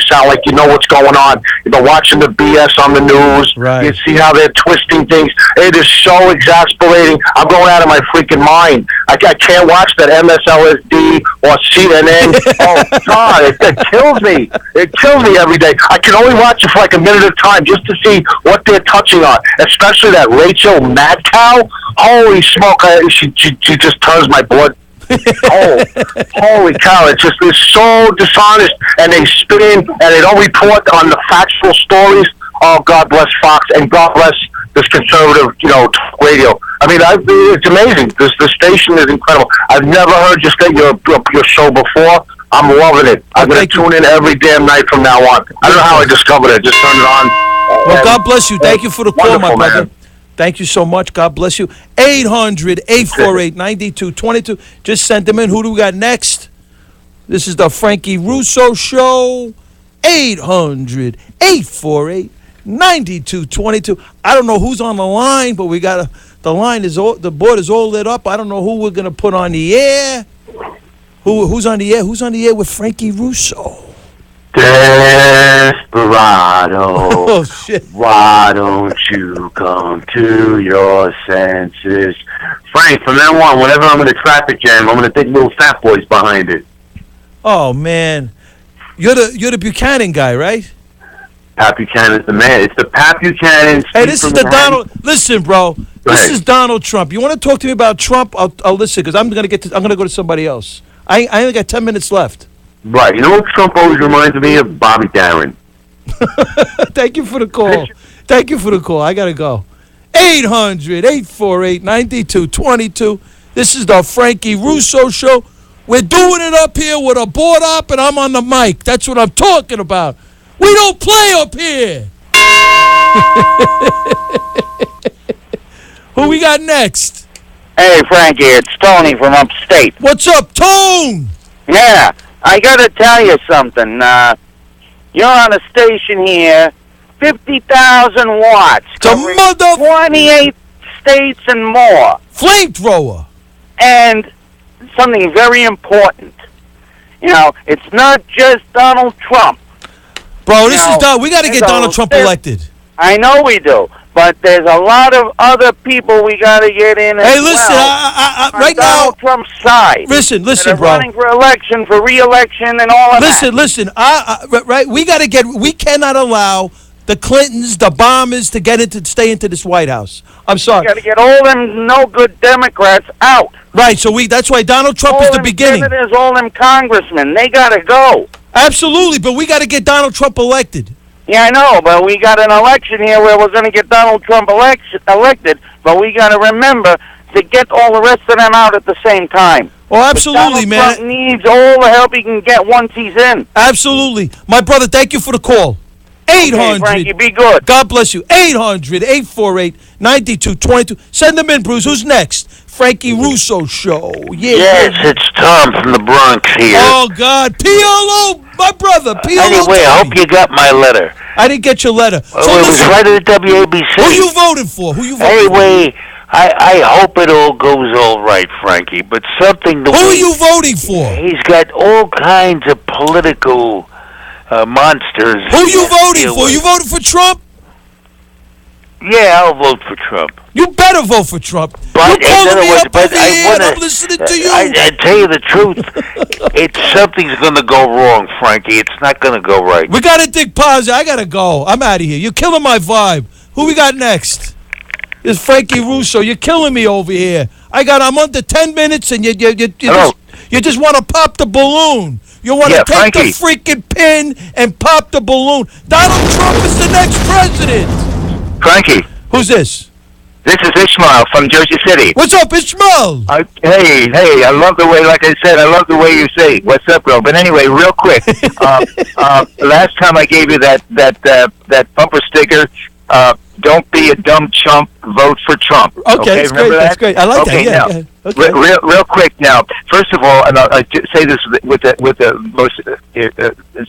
sound like you know what's going on. You're watching the BS on the news. Right. You see how they're twisting things. It is so exasperating. I'm going out of my freaking mind. I can't watch that MSLSD or CNN. Oh God, it kills me. It kills me every day. I can only watch it for like a minute at a time just to see what they're touching on, especially that Rachel Mad Cow. Holy smoke, she just turns my blood. Holy cow, it's so dishonest, and they spin and they don't report on the factual stories. Oh, God bless Fox, and God bless this conservative, talk radio. I mean, it's amazing. The station is incredible. I've never heard your show before. I'm loving it. I'm going to tune in every damn night from now on. I don't know how I discovered it. Just turned it on. Well, God bless you. Thank you for the call, my brother. Man. Thank you so much. God bless you. 800-848-9222. Just send them in. Who do we got next? This is the Frankie Russo Show. 800-848-9222. I don't know who's on the line, but we got the board is all lit up. I don't know who we're going to put on the air. Who's on the air? Who's on the air with Frankie Russo? Desperado. Oh, shit. Why don't you come to your senses? Frank, from now on, whenever I'm in a traffic jam, I'm going to take little fat boys behind it. Oh, man. You're the Buchanan guy, right? Pat Buchanan's the man. It's the Pat Buchanan. Hey, this is the Donald. Listen, bro. This is Donald Trump. You want to talk to me about Trump? I'll listen, because I'm going to go to somebody else. I only got 10 minutes left. Right. You know what Trump always reminds me of? Bobby Darin. Thank you for the call. I got to go. 800-848-9222. This is the Frankie Russo Show. We're doing it up here with a board up, and I'm on the mic. That's what I'm talking about. We don't play up here. Who we got next? Hey, Frankie, it's Tony from upstate. What's up, Tone? Yeah, I gotta tell you something. You're on a station here, 50,000 watts. The 28 states and more. Flamethrower. And something very important. You know, it's not just Donald Trump. Bro, this is done. We got to get Donald Trump elected. I know we do. But there's a lot of other people we got to get in as Hey, listen, well right now, Donald Trump's side. Listen, bro. running for election, for re-election, and all of that. Listen. Right, we cannot allow the Clintons, the bombers, to stay into this White House. I'm sorry. We got to get all them no good Democrats out. Right, so that's why Donald Trump is the beginning. All them senators, all them congressmen, they got to go. Absolutely, but we got to get Donald Trump elected. Yeah, I know, but we got an election here where we're going to get Donald Trump elected, but we got to remember to get all the rest of them out at the same time. Oh, absolutely, man. Trump needs all the help he can get once he's in. Absolutely. My brother, thank you for the call. 800. Okay, Frankie, be good. God bless you. 800-848-9222. Send them in, Bruce. Who's next? Frankie Russo Show. Yeah. Yes, it's Tom from the Bronx here. Oh, God. PLO, my brother. PLO. Anyway, I hope you got my letter. I didn't get your letter. So it was right at the WABC. Who you voted for? Anyway, I hope it all goes all right, Frankie. But something... Who are you voting for? He's got all kinds of political... monsters. Who you voting for? You voting for Trump? Yeah, I'll vote for Trump. You better vote for Trump. But you're calling me up over here and I'm listening to you. I tell you the truth, something's going to go wrong, Frankie. It's not going to go right. We got to dig positive. I got to go. I'm out of here. You're killing my vibe. Who we got next? It's Frankie Russo. You're killing me over here. I'm under 10 minutes and you just want to pop the balloon. You want to take Frankie. the freaking pin and pop the balloon. Donald Trump is the next president. Frankie. Who's this? This is Ishmael from Jersey City. What's up, Ishmael? Hey, I love the way, like I said, I love the way you say, what's up, girl? But anyway, real quick, last time I gave you that bumper sticker, don't be a dumb chump, vote for Trump. Okay, that's remember great. that? That's great. I like that. Yeah. Now, Okay. real quick now. First of all, and I say this with the most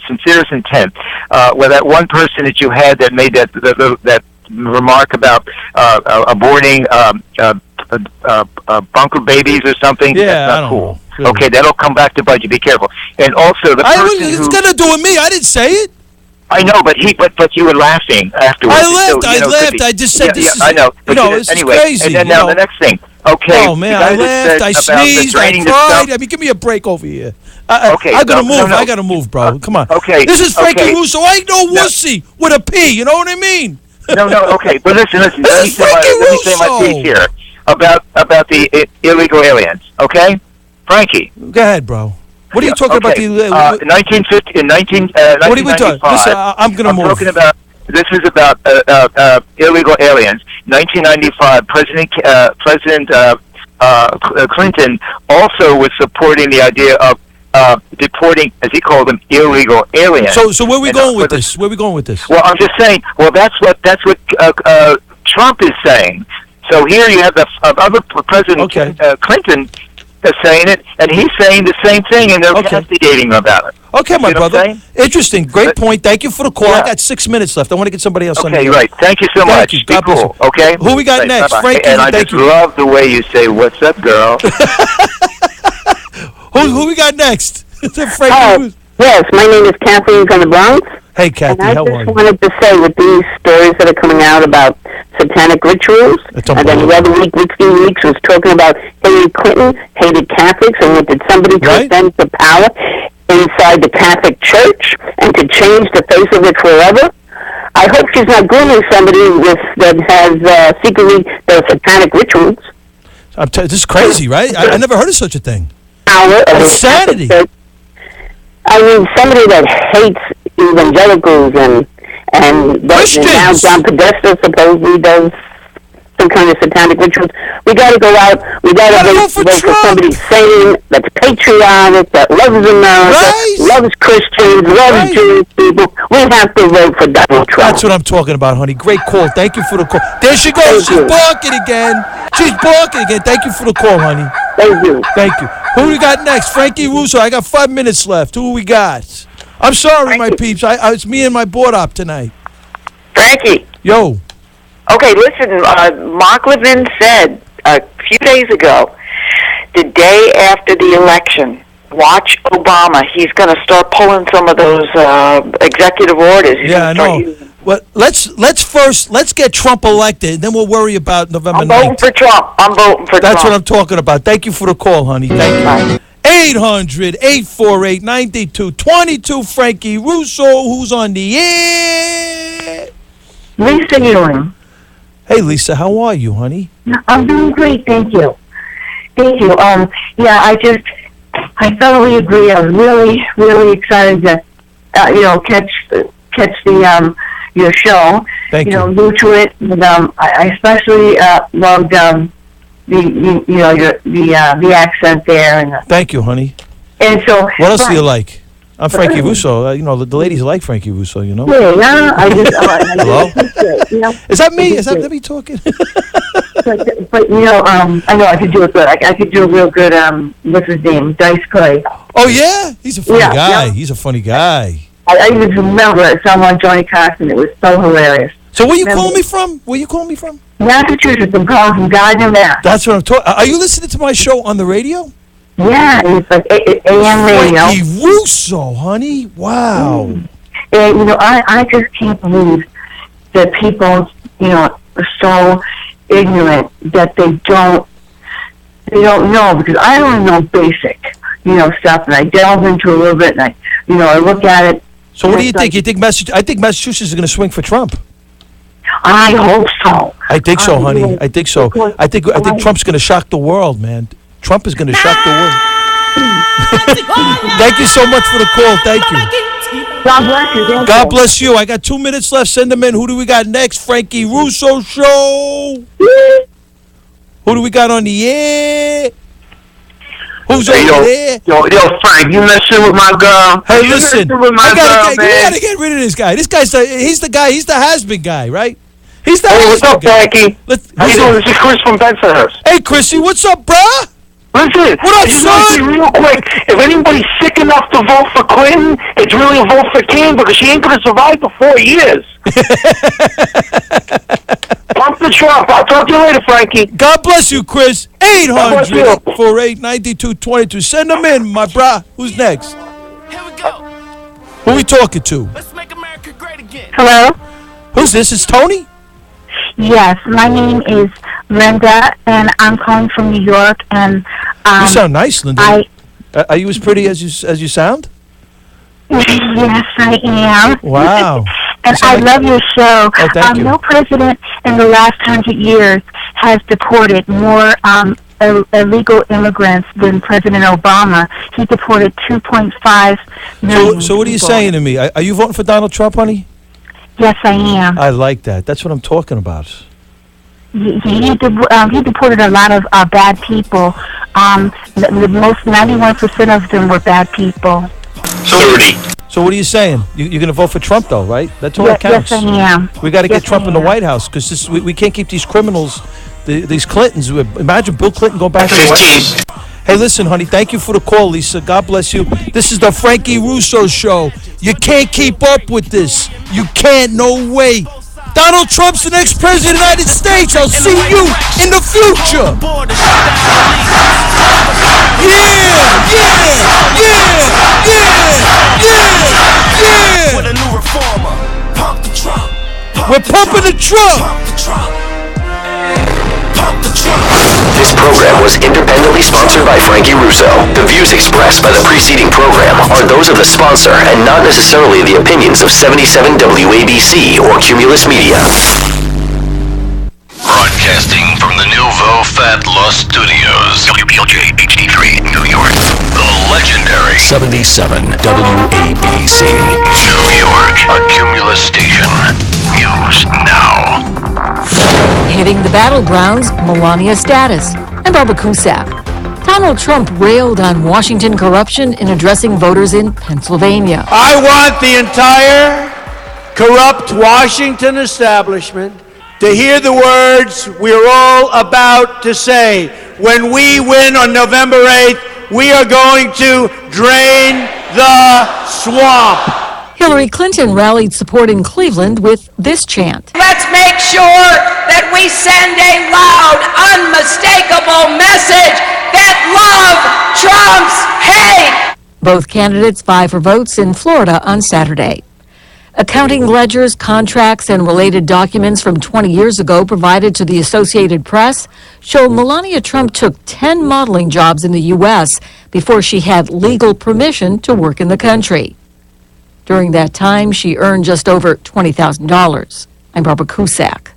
sincerest intent. Well, that one person that you had that made that remark about aborting bunker babies or something. Yeah, that's not I don't cool. know. Really. Okay, that'll come back to bite you. Be careful. And also the person it's gonna do with me. I didn't say it. I know, but you were laughing afterwards. I laughed. I just said this is. I know. But this anyway, is crazy. And then now the next thing. Okay. Oh man, I laughed. I sneezed. I cried. I mean, give me a break over here. Okay. I gotta move. I gotta move, bro. Come on. Okay. This is Frankie Russo. I ain't no wussy with a P. You know what I mean? No. Okay. But listen. Let me say my piece here about the illegal aliens. Okay, Frankie. Go ahead, bro. What are you talking about? In 1950, in 19. What are we talking? Listen, I'm gonna move. Talking about. This is about illegal aliens. 1995, President Clinton also was supporting the idea of deporting, as he called them, illegal aliens. So where are we going with this? Where are we going with this? Well, I'm just saying. Well, that's what Trump is saying. So here you have the other President Clinton saying it, and he's saying the same thing, and they're castigating him about it. Okay, my brother. Interesting. Great point. Thank you for the call. I got 6 minutes left. I want to get somebody else on the air. Right. Thank you so much. You. God bless you. Okay. Who we got next? Bye-bye. Frankie. And I just love the way you say, "What's up, girl?" Who we got next? Hi. Yes, my name is Kathleen from the Bronx. Hey, Kathy, how are you? I just wanted to say, with these stories that are coming out about satanic rituals, and then the other week, WikiLeaks was talking about Hillary Clinton hated Catholics and wanted somebody to ascend to power inside the Catholic Church and to change the face of it forever. I hope she's not grooming somebody that has secretly the satanic rituals. This is crazy, right? I never heard of such a thing. Power of insanity. I mean, somebody that hates evangelicals and now John Podesta supposedly does some kind of satanic rituals. We got to go out. We got to vote for somebody sane, that's patriotic, that loves America, loves Christians, loves Jewish people. We have to vote for Donald Trump. That's what I'm talking about, honey. Great call. Thank you for the call. There she goes. She's barking again. Thank you for the call, honey. Thank you. Thank you. Who we got next? Frankie Russo. I got 5 minutes left. Who we got? I'm sorry, my peeps. It's me and my board op tonight. Frankie. Yo. Okay, listen, Mark Levin said a few days ago, the day after the election, watch Obama. He's going to start pulling some of those executive orders. I know. Well, let's get Trump elected, and then we'll worry about November 9th. I'm voting for Trump. That's what I'm talking about. Thank you for the call, honey. Thank you. 800-848-9222. Frankie Russo, who's on the air? Lisa Ewing. Hey, Lisa, how are you, honey? I'm doing great, thank you. Thank you. I thoroughly agree. I was really, really excited to, catch the your show. Thank you. New to it, and I especially loved the accent there. And thank you, honey. And so, what else do you like? I'm Frankie Russo. The ladies like Frankie Russo, Yeah, I just... Hello? Is that me? Is that me talking? but I know I could do it good. I could do a real good, what's his name? Dice Clay. Oh, yeah? He's a funny guy. Yeah. He's a funny guy. I even remember someone, Johnny Carson. It was so hilarious. So where you calling me from? Massachusetts. I'm calling from Gardner, Mass. That's what I'm talking... Are you listening to my show on the radio? Yeah, it's like AM radio. Frankie Russo, honey. Wow. And, I just can't believe that people, are so ignorant that they don't know, because I only know basic, stuff, and I delve into a little bit, and I look at it. So what do you think? I think Massachusetts is going to swing for Trump. I hope so. I think so, honey. I think so. I think Trump's going to shock the world, man. Trump is going to shock the world. Thank you so much for the call. Thank you. God bless you. God bless you. I got 2 minutes left. Send them in. Who do we got next? Frankie Russo Show. Who do we got on the air? Who's on the air? Yo, Frank, you messing with my girl? Hey, listen. You gotta get rid of this guy. This guy's he's the guy. He's the has-been guy, right? He's the Hey, what's up, Frankie? How you doing? This is Chris from Bensonhurst. Hey, Chrissy, what's up, bruh? Listen, what up, son? Real quick, if anybody's sick enough to vote for Clinton, it's really a vote for King, because she ain't going to survive for 4 years. Pump the Trump. I'll talk to you later, Frankie. God bless you, Chris. 800-448-9222. Send them in, my brah. Who's next? Here we go. Who we talking to? Let's make America great again. Hello? Who's this? It's Tony? Yes, my name is Linda, and I'm calling from New York. And you sound nice, Linda. Are you as pretty as you sound? Yes, I am. Wow. And I love your show. Oh, thank you. No president in the last 100 years has deported more illegal immigrants than President Obama. He deported 2.5 million. So what are you saying to me? Are you voting for Donald Trump, honey? Yes, I am. I like that. That's what I'm talking about. He deported a lot of bad people. The most 91% of them were bad people. So what are you saying? You're going to vote for Trump, though, right? That's all that counts. Yes, I am. We got to get Trump in the White House, because we can't keep these criminals, these Clintons. Imagine Bill Clinton going back to the White House. Hey, listen, honey, thank you for the call, Lisa. God bless you. This is the Frankie Russo Show. You can't keep up with this. You can't, no way. Donald Trump's the next president of the United States. I'll see you in the future. Yeah. With a new reformer. Pump the Trump. We're pumping the Trump. This program was independently sponsored by Frankie Russo. The views expressed by the preceding program are those of the sponsor and not necessarily the opinions of 77 WABC or Cumulus Media. Broadcasting from the Nouveau Fat Los Studios, WPLJ HD3, New York. The legendary 77 WABC, New York, a Cumulus station. News now. Hitting the battlegrounds, Melania status. I'm Barbara Cusack. Donald Trump railed on Washington corruption in addressing voters in Pennsylvania. I want the entire corrupt Washington establishment to hear the words we're all about to say. When we win on November 8th, we are going to drain the swamp. Hillary Clinton rallied support in Cleveland with this chant. Let's make sure that we send a loud, unmistakable message that love trumps hate. Both candidates vie for votes in Florida on Saturday. Accounting ledgers, contracts, and related documents from 20 years ago provided to the Associated Press show Melania Trump took 10 modeling jobs in the U.S. before she had legal permission to work in the country. During that time, she earned just over $20,000. I'm Barbara Cusack.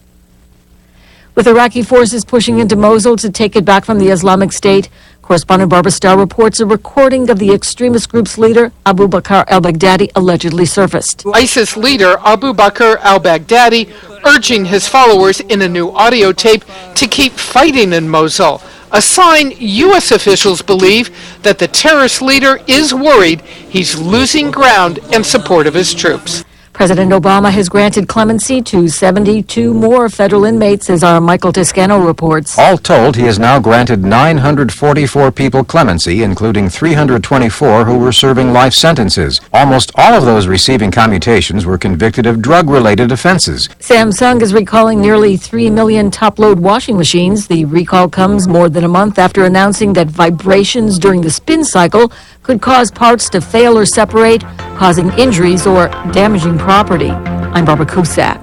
With Iraqi forces pushing into Mosul to take it back from the Islamic State, correspondent Barbara Starr reports a recording of the extremist group's leader, Abu Bakr al-Baghdadi, allegedly surfaced. ISIS leader Abu Bakr al-Baghdadi urging his followers in a new audio tape to keep fighting in Mosul, a sign U.S. officials believe that the terrorist leader is worried he's losing ground in support of his troops. President Obama has granted clemency to 72 more federal inmates, as our Michael Toscano reports. All told, he has now granted 944 people clemency, including 324 who were serving life sentences. Almost all of those receiving commutations were convicted of drug-related offenses. Samsung is recalling nearly 3 million top-load washing machines. The recall comes more than a month after announcing that vibrations during the spin cycle could cause parts to fail or separate, causing injuries or damaging property. I'm Barbara Cusack.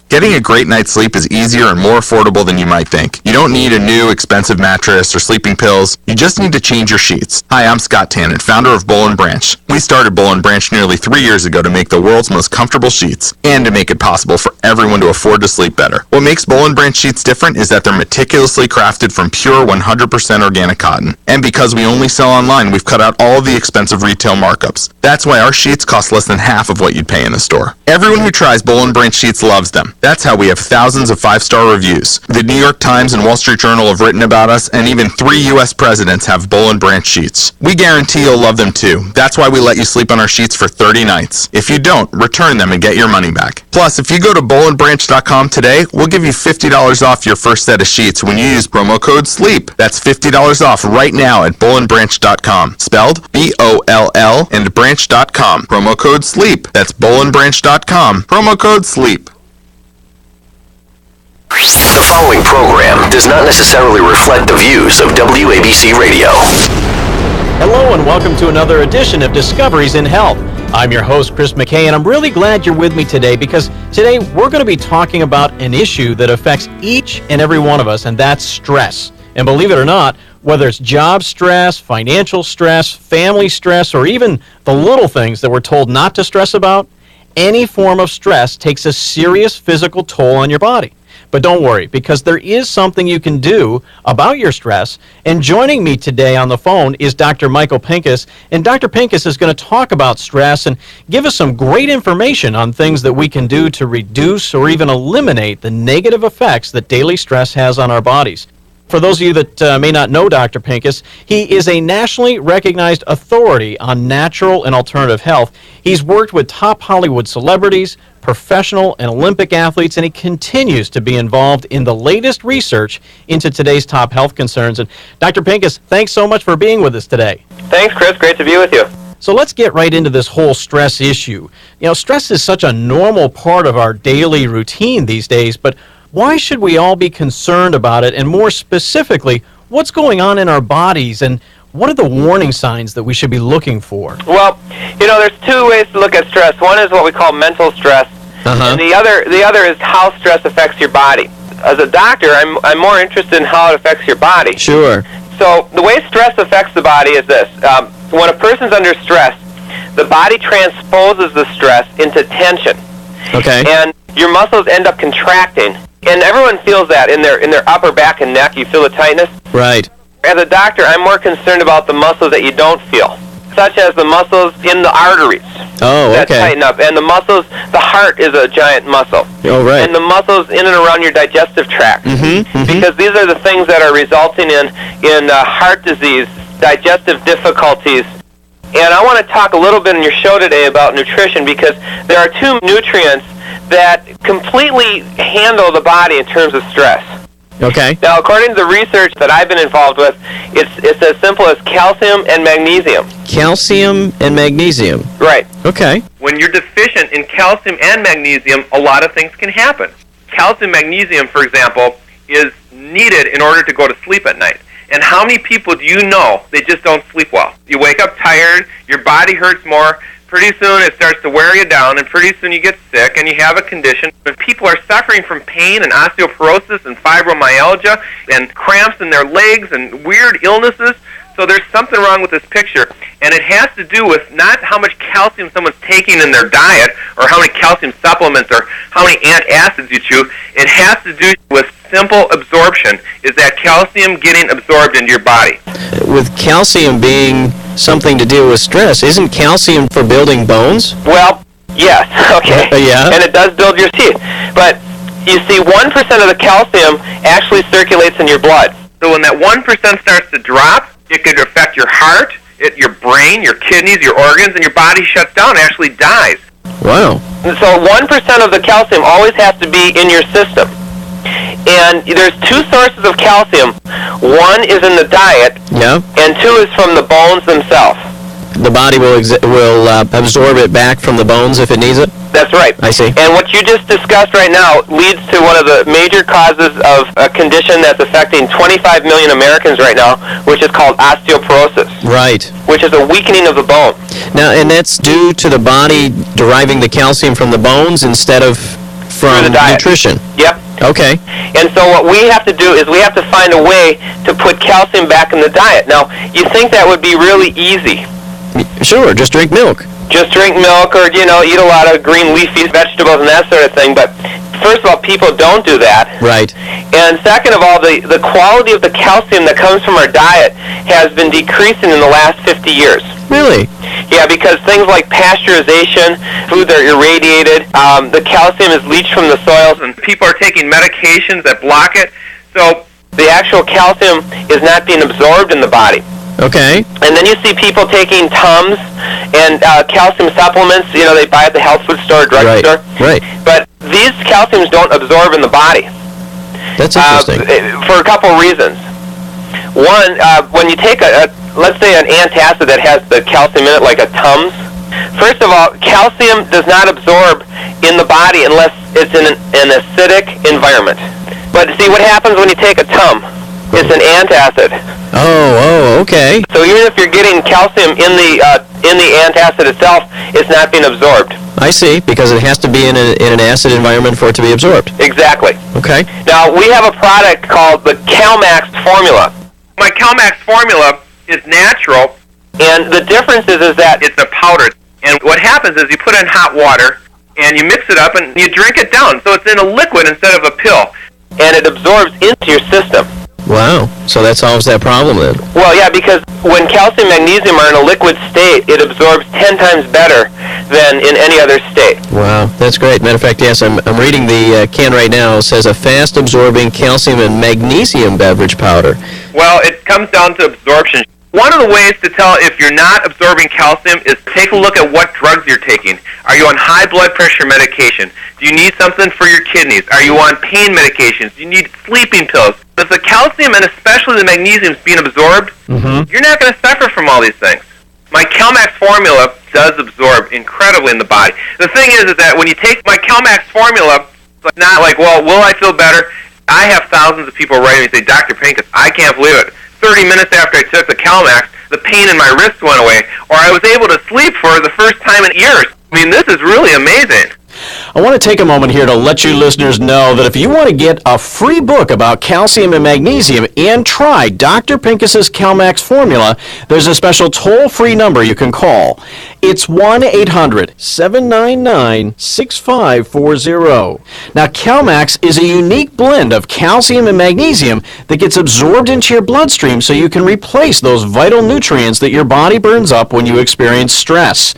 Getting a great night's sleep is easier and more affordable than you might think. You don't need a new, expensive mattress or sleeping pills. You just need to change your sheets. Hi, I'm Scott Tannen, founder of Bolin Branch. We started Bolin Branch nearly 3 years ago to make the world's most comfortable sheets and to make it possible for everyone to afford to sleep better. What makes Bolin Branch sheets different is that they're meticulously crafted from pure 100% organic cotton. And because we only sell online, we've cut out all the expensive retail markups. That's why our sheets cost less than half of what you'd pay in the store. Everyone who tries Bolin Branch sheets loves them. That's how we have thousands of 5-star reviews. The New York Times and Wall Street Journal have written about us, and even 3 U.S. presidents have Bolin Branch sheets. We guarantee you'll love them too. That's why we let you sleep on our sheets for 30 nights. If you don't, return them and get your money back. Plus, if you go to bolinbranch.com today, we'll give you $50 off your first set of sheets when you use promo code SLEEP. That's $50 off right now at bolinbranch.com. Spelled B-O-L-L and branch.com. Promo code SLEEP. That's bolinbranch.com. Promo code SLEEP. The following program does not necessarily reflect the views of WABC Radio. Hello and welcome to another edition of Discoveries in Health. I'm your host, Chris McKay, and I'm really glad you're with me today because today we're going to be talking about an issue that affects each and every one of us, and that's stress. And believe it or not, whether it's job stress, financial stress, family stress, or even the little things that we're told not to stress about, any form of stress takes a serious physical toll on your body. But don't worry, because there is something you can do about your stress. And joining me today on the phone is Dr. Michael Pincus. And Dr. Pincus is going to talk about stress and give us some great information on things that we can do to reduce or even eliminate the negative effects that daily stress has on our bodies. For those of you that may not know Dr. Pincus, he is a nationally recognized authority on natural and alternative health. He's worked with top Hollywood celebrities, professional and Olympic athletes, and he continues to be involved in the latest research into today's top health concerns. And Dr. Pincus, thanks so much for being with us today. Thanks, Chris. Great to be with you. So let's get right into this whole stress issue. You know, stress is such a normal part of our daily routine these days, but why should we all be concerned about it? And more specifically, what's going on in our bodies and what are the warning signs that we should be looking for? Well, you know, there's two ways to look at stress. One is what we call mental stress, and the other is how stress affects your body. As a doctor, I'm more interested in how it affects your body. Sure. So the way stress affects the body is this. When a person's under stress, the body transposes the stress into tension. Okay. And your muscles end up contracting. And everyone feels that in their upper back and neck. You feel the tightness. Right. As a doctor, I'm more concerned about the muscles that you don't feel. such as the muscles in the arteries. Oh, that okay. tighten up. And the muscles, the heart is a giant muscle. Oh, right. And the muscles in and around your digestive tract. Because these are the things that are resulting in heart disease, digestive difficulties. And I want to talk a little bit in your show today about nutrition, because there are two nutrients that completely handle the body in terms of stress. Okay. Now, according to the research that I've been involved with, it's as simple as calcium and magnesium. Calcium and magnesium. Right. Okay. When you're deficient in calcium and magnesium, a lot of things can happen. Calcium, magnesium, for example, is needed in order to go to sleep at night. And how many people do you know they just don't sleep well? You wake up tired, your body hurts more, pretty soon it starts to wear you down, and pretty soon you get sick and you have a condition. And people are suffering from pain and osteoporosis and fibromyalgia and cramps in their legs and weird illnesses. So there's something wrong with this picture, and it has to do with not how much calcium someone's taking in their diet or how many calcium supplements or how many antacids you chew. It has to do with simple absorption. Is that calcium getting absorbed into your body? With calcium being something to do with stress, isn't calcium for building bones? Well, yes, okay. Yeah. And it does build your teeth. But you see, 1% of the calcium actually circulates in your blood. So when that 1% starts to drop, it could affect your heart, your brain, your kidneys, your organs, and your body shuts down, actually dies. Wow. And so 1% of the calcium always has to be in your system. And there's two sources of calcium. One is in the diet, and two is from the bones themselves. The body will absorb it back from the bones if it needs it? That's right. I see. And what you just discussed right now leads to one of the major causes of a condition that's affecting 25 million Americans right now, which is called osteoporosis. Right. Which is a weakening of the bone. Now, and that's due to the body deriving the calcium from the bones instead of from the diet. Nutrition? Yep. Okay. And so what we have to do is we have to find a way to put calcium back in the diet. Now, you think that would be really easy. Sure, just drink milk. Just drink milk or, eat a lot of green leafy vegetables and that sort of thing. But first of all, people don't do that. Right. And second of all, the quality of the calcium that comes from our diet has been decreasing in the last 50 years. Really? Yeah, because things like pasteurization, foods are irradiated, the calcium is leached from the soils, and people are taking medications that block it. So the actual calcium is not being absorbed in the body. Okay. And then you see people taking Tums and calcium supplements, they buy at the health food store, drugstore. Right. But these calciums don't absorb in the body. That's interesting. For a couple reasons. One, when you take let's say an antacid that has the calcium in it, like a Tums, first of all, calcium does not absorb in the body unless it's in an acidic environment. But see, what happens when you take a Tum? It's an antacid. Oh, okay. So even if you're getting calcium in the antacid itself, it's not being absorbed. I see, because it has to be in an acid environment for it to be absorbed. Exactly. Okay. Now, we have a product called the CalMax formula. My CalMax formula is natural, and the difference is that it's a powder. And what happens is you put it in hot water, and you mix it up, and you drink it down. So it's in a liquid instead of a pill. And it absorbs into your system. Wow. So that solves that problem then. Well, yeah, because when calcium and magnesium are in a liquid state, it absorbs 10 times better than in any other state. Wow, that's great. Matter of fact, yes, I'm reading the can right now. It says a fast-absorbing calcium and magnesium beverage powder. Well, it comes down to absorption. One of the ways to tell if you're not absorbing calcium is take a look at what drugs you're taking. Are you on high blood pressure medication? Do you need something for your kidneys? Are you on pain medications? Do you need sleeping pills? If the calcium and especially the magnesium is being absorbed, you're not going to suffer from all these things. My CalMax formula does absorb incredibly in the body. The thing is that when you take my CalMax formula, it's not like, well, will I feel better? I have thousands of people writing me and say, Dr. Pincus, I can't believe it. 30 minutes after I took the CalMax, the pain in my wrist went away, or I was able to sleep for the first time in years. I mean, this is really amazing. I want to take a moment here to let you listeners know that if you want to get a free book about calcium and magnesium and try Dr. Pincus's CalMax formula, there's a special toll-free number you can call. It's 1-800-799-6540. Now, CalMax is a unique blend of calcium and magnesium that gets absorbed into your bloodstream so you can replace those vital nutrients that your body burns up when you experience stress.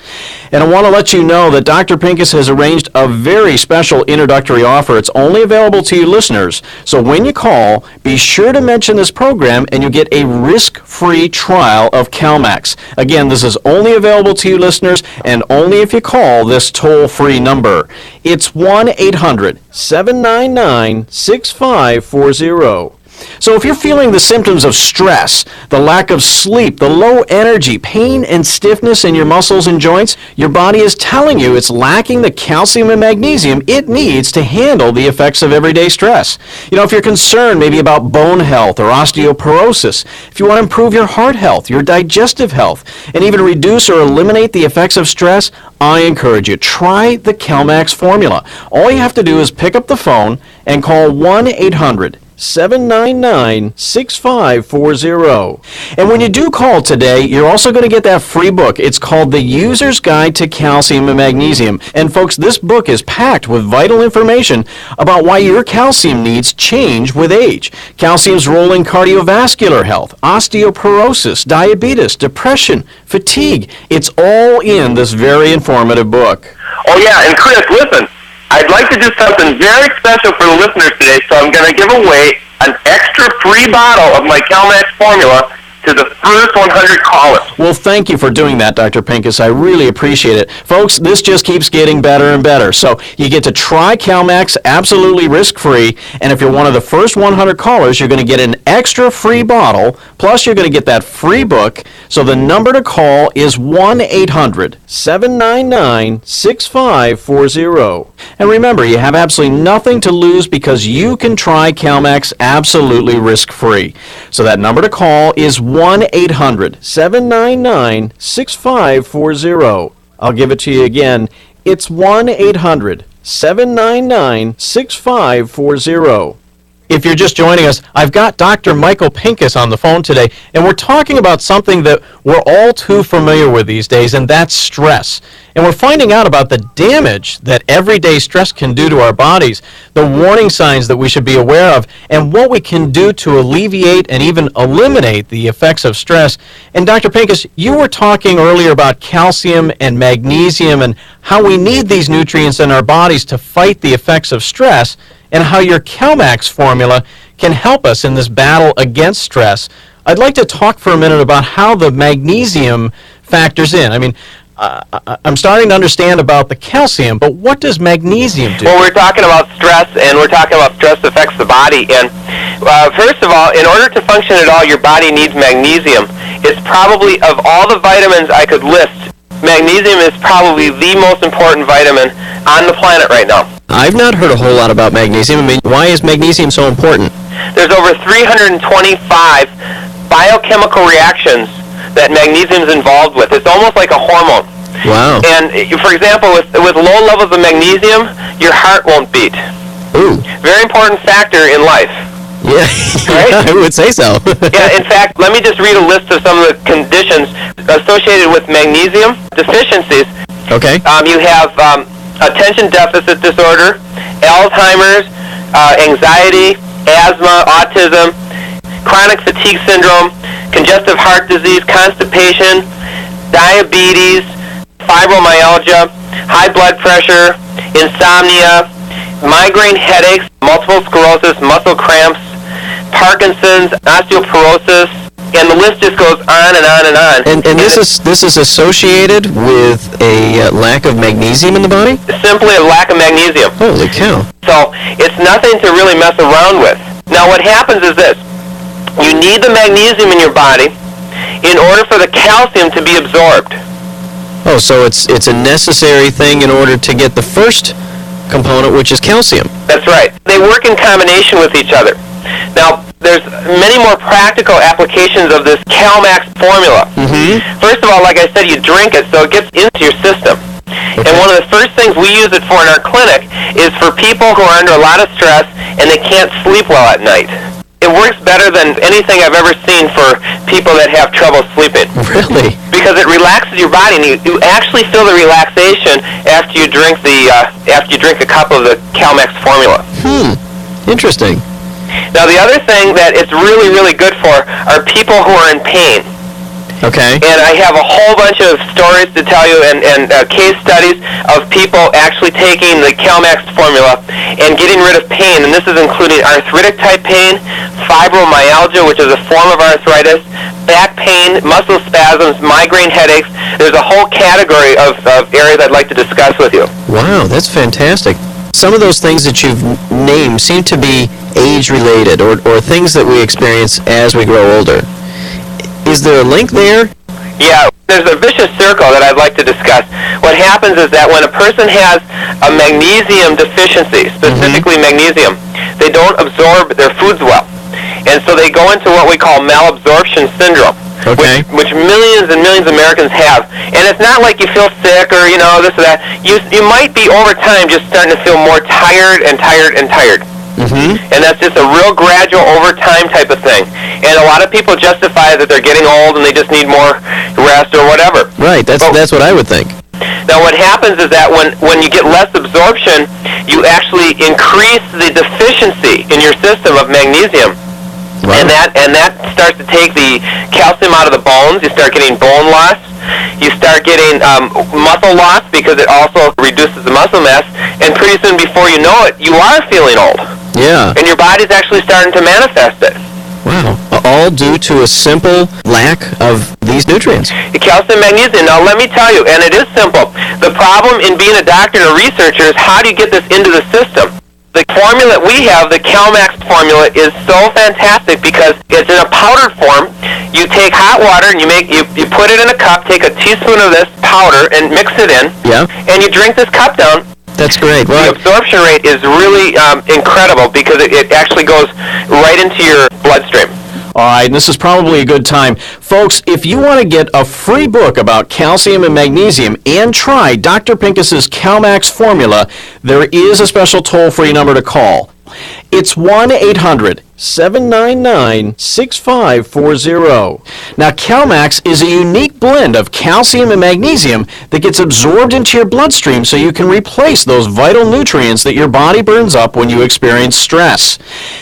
And I want to let you know that Dr. Pincus has arranged a very special introductory offer. It's only available to you listeners. So when you call, be sure to mention this program and you'll get a risk-free trial of CalMax. Again, this is only available to you listeners and only if you call this toll-free number. It's 1-800-799-6540. So if you're feeling the symptoms of stress, the lack of sleep, the low energy, pain and stiffness in your muscles and joints, your body is telling you it's lacking the calcium and magnesium it needs to handle the effects of everyday stress. You know, if you're concerned maybe about bone health or osteoporosis, if you want to improve your heart health, your digestive health, and even reduce or eliminate the effects of stress, I encourage you, try the CalMax formula. All you have to do is pick up the phone and call 1-800-799-6540. And when you do call today, you're also going to get that free book. It's called The User's Guide to Calcium and Magnesium. And folks, this book is packed with vital information about why your calcium needs change with age. Calcium's role in cardiovascular health, osteoporosis, diabetes, depression, fatigue. It's all in this very informative book. Oh, yeah, and Chris, listen. I'd like to do something very special for the listeners today, so I'm going to give away an extra free bottle of my CalMax formula to the first 100 callers. Well, thank you for doing that, Dr. Pincus. I really appreciate it. Folks, this just keeps getting better and better. So you get to try CalMax absolutely risk-free, and if you're one of the first 100 callers, you're going to get an extra free bottle, plus you're going to get that free book. So the number to call is 1-800-799-6540. And remember, you have absolutely nothing to lose because you can try CalMax absolutely risk-free. So that number to call is 1-800-799-6540. I'll give it to you again. It's 1-800-799-6540. If you're just joining us, I've got Dr. Michael Pincus on the phone today, and we're talking about something that we're all too familiar with these days, and that's stress. And we're finding out about the damage that everyday stress can do to our bodies, the warning signs that we should be aware of, and what we can do to alleviate and even eliminate the effects of stress. And Dr. Pincus, you were talking earlier about calcium and magnesium and how we need these nutrients in our bodies to fight the effects of stress, and how your CalMax formula can help us in this battle against stress. I'd like to talk for a minute about how the magnesium factors in. I mean, I'm starting to understand about the calcium, but what does magnesium do? Well, we're talking about stress, and we're talking about stress affects the body. And first of all, in order to function at all, your body needs magnesium. It's probably, of all the vitamins I could list, magnesium is probably the most important vitamin on the planet right now. I've not heard a whole lot about magnesium. I mean, why is magnesium so important? There's over 325 biochemical reactions that magnesium is involved with. It's almost like a hormone. Wow. And, for example, with low levels of magnesium, your heart won't beat. Ooh. Very important factor in life. Yeah, right? Yeah, I would say so. Yeah, in fact, let me just read a list of some of the conditions associated with magnesium deficiencies. Okay. You have attention deficit disorder, Alzheimer's, anxiety, asthma, autism, chronic fatigue syndrome, congestive heart disease, constipation, diabetes, fibromyalgia, high blood pressure, insomnia, migraine headaches, multiple sclerosis, muscle cramps, Parkinson's, osteoporosis, and the list just goes on and on and on. And this is associated with a lack of magnesium in the body? Simply a lack of magnesium. Holy cow. So it's nothing to really mess around with. Now what happens is this. You need the magnesium in your body in order for the calcium to be absorbed. Oh, so it's a necessary thing in order to get the first component, which is calcium. That's right. They work in combination with each other. Now, there's many more practical applications of this CalMax formula. Mm-hmm. First of all, like I said, you drink it, so it gets into your system. Okay. And one of the first things things we use it for in our clinic is for people who are under a lot of stress and they can't sleep well at night. It works better than anything I've ever seen for people that have trouble sleeping. Really? Because it relaxes your body, and you actually feel the relaxation after you drink a cup of the CalMax formula. Interesting. Now, the other thing that it's really, really good for are people who are in pain. Okay. And I have a whole bunch of stories to tell you and case studies of people actually taking the CalMax formula and getting rid of pain. And this is including arthritic type pain, fibromyalgia, which is a form of arthritis, back pain, muscle spasms, migraine headaches. There's a whole category of areas I'd like to discuss with you. Wow, that's fantastic. Some of those things that you've named seem to be age-related or things that we experience as we grow older. Is there a link there? Yeah, there's a vicious circle that I'd like to discuss. What happens is that when a person has a magnesium deficiency, specifically magnesium, they don't absorb their foods well. And so they go into what we call malabsorption syndrome, which millions and millions of Americans have. And it's not like you feel sick or, this or that. You might be over time just starting to feel more tired and tired and tired. And that's just a real gradual over time type of thing. And a lot of people justify that they're getting old and they just need more rest or whatever. Right, that's what I would think. Now what happens is that when you get less absorption, you actually increase the deficiency in your system of magnesium. Wow. And that starts to take the calcium out of the bones. You start getting bone loss. You start getting muscle loss because it also reduces the muscle mass. And pretty soon before you know it, you are feeling old. Yeah. And your body's actually starting to manifest it. Wow. All due to a simple lack of these nutrients. Calcium, magnesium. Now, let me tell you, and it is simple. The problem in being a doctor and a researcher is how do you get this into the system? The formula we have, the CalMax formula, is so fantastic because it's in a powdered form. You take hot water and you put it in a cup, take a teaspoon of this powder and mix it in, and you drink this cup down. That's great. The absorption rate is really incredible because it actually goes right into your bloodstream. All right, and this is probably a good time. Folks, if you want to get a free book about calcium and magnesium and try Dr. Pincus's CalMax formula, there is a special toll-free number to call. It's 1-800-799-6540. Now, CalMax is a unique blend of calcium and magnesium that gets absorbed into your bloodstream so you can replace those vital nutrients that your body burns up when you experience stress.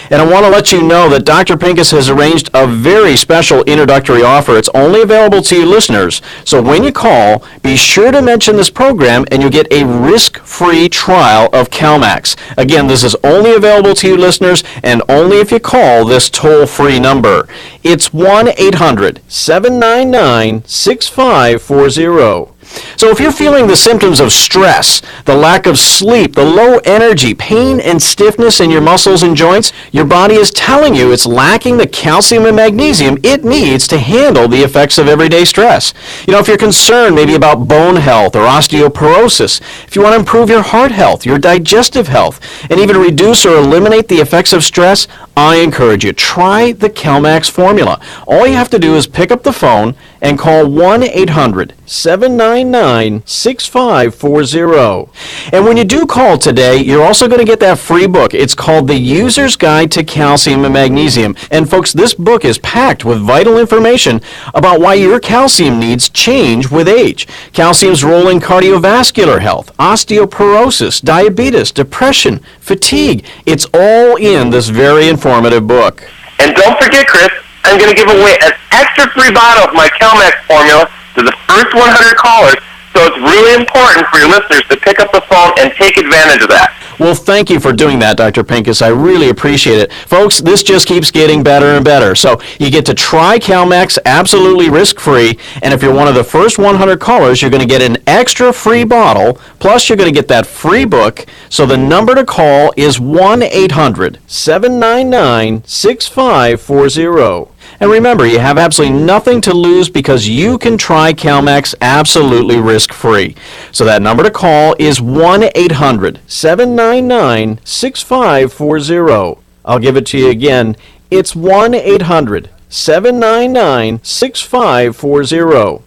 And I want to let you know that Dr. Pincus has arranged a very special introductory offer. It's only available to you listeners. So when you call, be sure to mention this program and you'll get a risk-free trial of CalMax. Again, this is only available to you listeners and only if you call this toll-free number. It's 1-800-799-6540. So if you're feeling the symptoms of stress, the lack of sleep, the low energy, pain and stiffness in your muscles and joints, your body is telling you it's lacking the calcium and magnesium it needs to handle the effects of everyday stress. If you're concerned maybe about bone health or osteoporosis, if you want to improve your heart health, your digestive health, and even reduce or eliminate the effects of stress, I encourage you, try the CalMax formula. All you have to do is pick up the phone and call 1-800-799-6540. And when you do call today, you're also going to get that free book. It's called The User's Guide to Calcium and Magnesium. And folks, this book is packed with vital information about why your calcium needs change with age. Calcium's role in cardiovascular health, osteoporosis, diabetes, depression, fatigue. It's all in this very informative book. And don't forget, Chris, I'm going to give away an extra free bottle of my CalMax formula to the first 100 callers, so it's really important for your listeners to pick up the phone and take advantage of that. Well, thank you for doing that, Dr. Pincus. I really appreciate it. Folks, this just keeps getting better and better. So you get to try CalMax absolutely risk-free, and if you're one of the first 100 callers, you're going to get an extra free bottle, plus you're going to get that free book. So the number to call is 1-800-799-6540. And remember, you have absolutely nothing to lose because you can try CalMax absolutely risk-free. So that number to call is 1-800-799-6540. I'll give it to you again. It's 1-800-799-6540.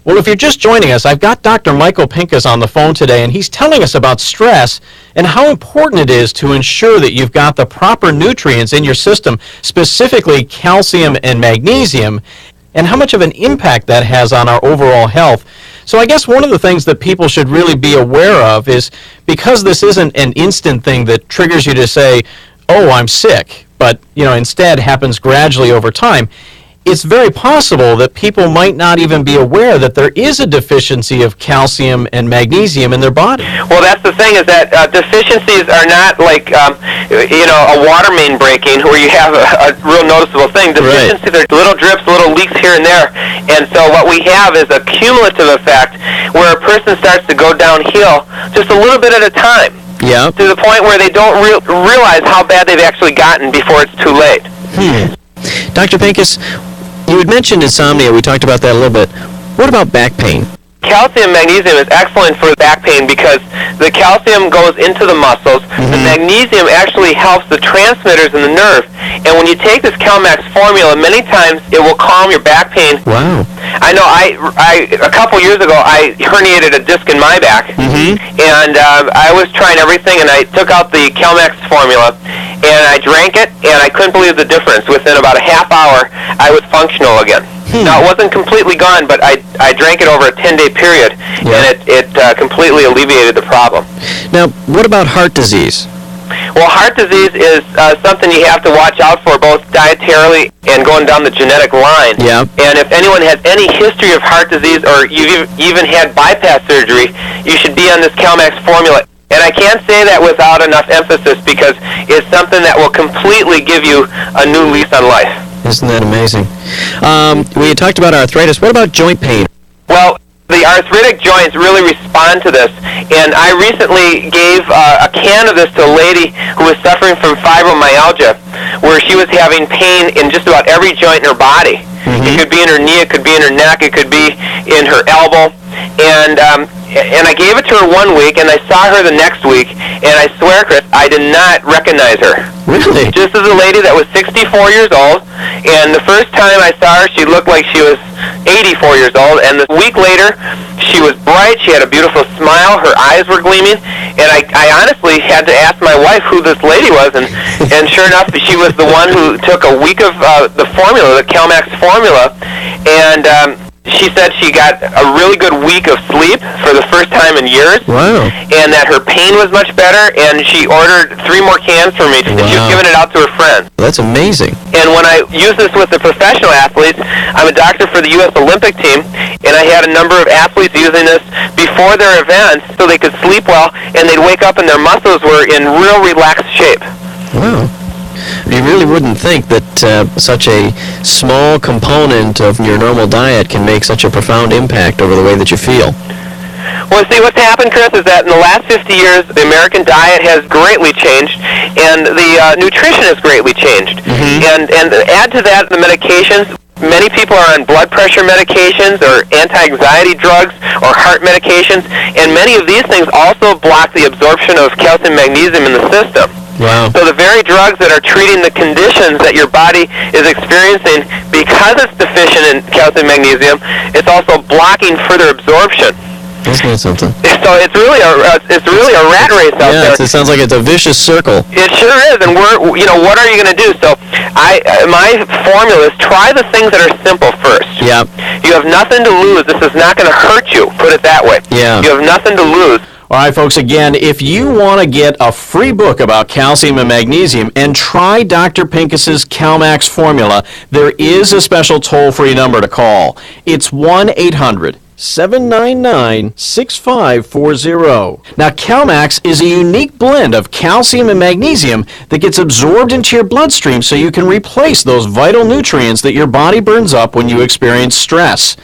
Well, if you're just joining us, I've got Dr. Michael Pincus on the phone today, and he's telling us about stress and how important it is to ensure that you've got the proper nutrients in your system, specifically calcium and magnesium, and how much of an impact that has on our overall health. So I guess one of the things that people should really be aware of is, because this isn't an instant thing that triggers you to say, oh, I'm sick, but instead happens gradually over time, it's very possible that people might not even be aware that there is a deficiency of calcium and magnesium in their body. Well, that's the thing, is that deficiencies are not like, a water main breaking where you have a real noticeable thing. Deficiencies are little drips, little leaks here and there. And so what we have is a cumulative effect where a person starts to go downhill just a little bit at a time. Yeah. To the point where they don't realize how bad they've actually gotten before it's too late. Dr. Pincus, you had mentioned insomnia. We talked about that a little bit. What about back pain? Calcium and magnesium is excellent for back pain because the calcium goes into the muscles. The magnesium actually helps the transmitters in the nerve. And when you take this CalMax formula, many times it will calm your back pain. Wow. I know a couple years ago, I herniated a disc in my back. And I was trying everything, and I took out the CalMax formula, and I drank it, and I couldn't believe the difference. Within about a half hour, I was functional again. Now, it wasn't completely gone, but I drank it over a 10-day period, and it completely alleviated the problem. Now, what about heart disease? Well, heart disease is something you have to watch out for, both dietarily and going down the genetic line. Yeah. And if anyone has any history of heart disease, or you've even had bypass surgery, you should be on this CalMax formula. And I can't say that without enough emphasis, because it's something that will completely give you a new lease on life. Isn't that amazing? We had talked about arthritis. What about joint pain? Well, the arthritic joints really respond to this, and I recently gave a can of this to a lady who was suffering from fibromyalgia, where she was having pain in just about every joint in her body. It could be in her knee, it could be in her neck, it could be in her elbow, and I gave it to her 1 week, and I saw her the next week, and I swear, Chris, I did not recognize her. Really? Just as a lady that was 64 years old, and the first time I saw her, she looked like she was 84 years old, and a week later, she was bright, she had a beautiful smile, her eyes were gleaming, and I honestly had to ask my wife who this lady was, and sure enough, she was the one who took a week of the formula, the CalMax formula, and she said she got a really good week of sleep for the first time in years. Wow. And that her pain was much better, and she ordered 3 more cans for me. Wow. She was giving it out to her friends. That's amazing. And when I use this with the professional athletes, I'm a doctor for the U.S. Olympic team, and I had a number of athletes using this before their events so they could sleep well, and they'd wake up and their muscles were in real relaxed shape. Wow. You really wouldn't think that such a small component of your normal diet can make such a profound impact over the way that you feel. Well, see, what's happened, Chris, is that in the last 50 years, the American diet has greatly changed, and the nutrition has greatly changed. And add to that the medications. Many people are on blood pressure medications or anti-anxiety drugs or heart medications, and many of these things also block the absorption of calcium and magnesium in the system. Wow. So the very drugs that are treating the conditions that your body is experiencing because it's deficient in calcium and magnesium, it's also blocking further absorption. Isn't that something? So it's really a rat race out there. It sounds like it's a vicious circle. It sure is, and what are you going to do? So my formula is try the things that are simple first. Yeah. You have nothing to lose. This is not going to hurt you. Put it that way. Yeah. You have nothing to lose. All right, folks, again, if you want to get a free book about calcium and magnesium and try Dr. Pincus's CalMax formula, there is a special toll-free number to call. It's 1-800-799-6540. Now, CalMax is a unique blend of calcium and magnesium that gets absorbed into your bloodstream so you can replace those vital nutrients that your body burns up when you experience stress.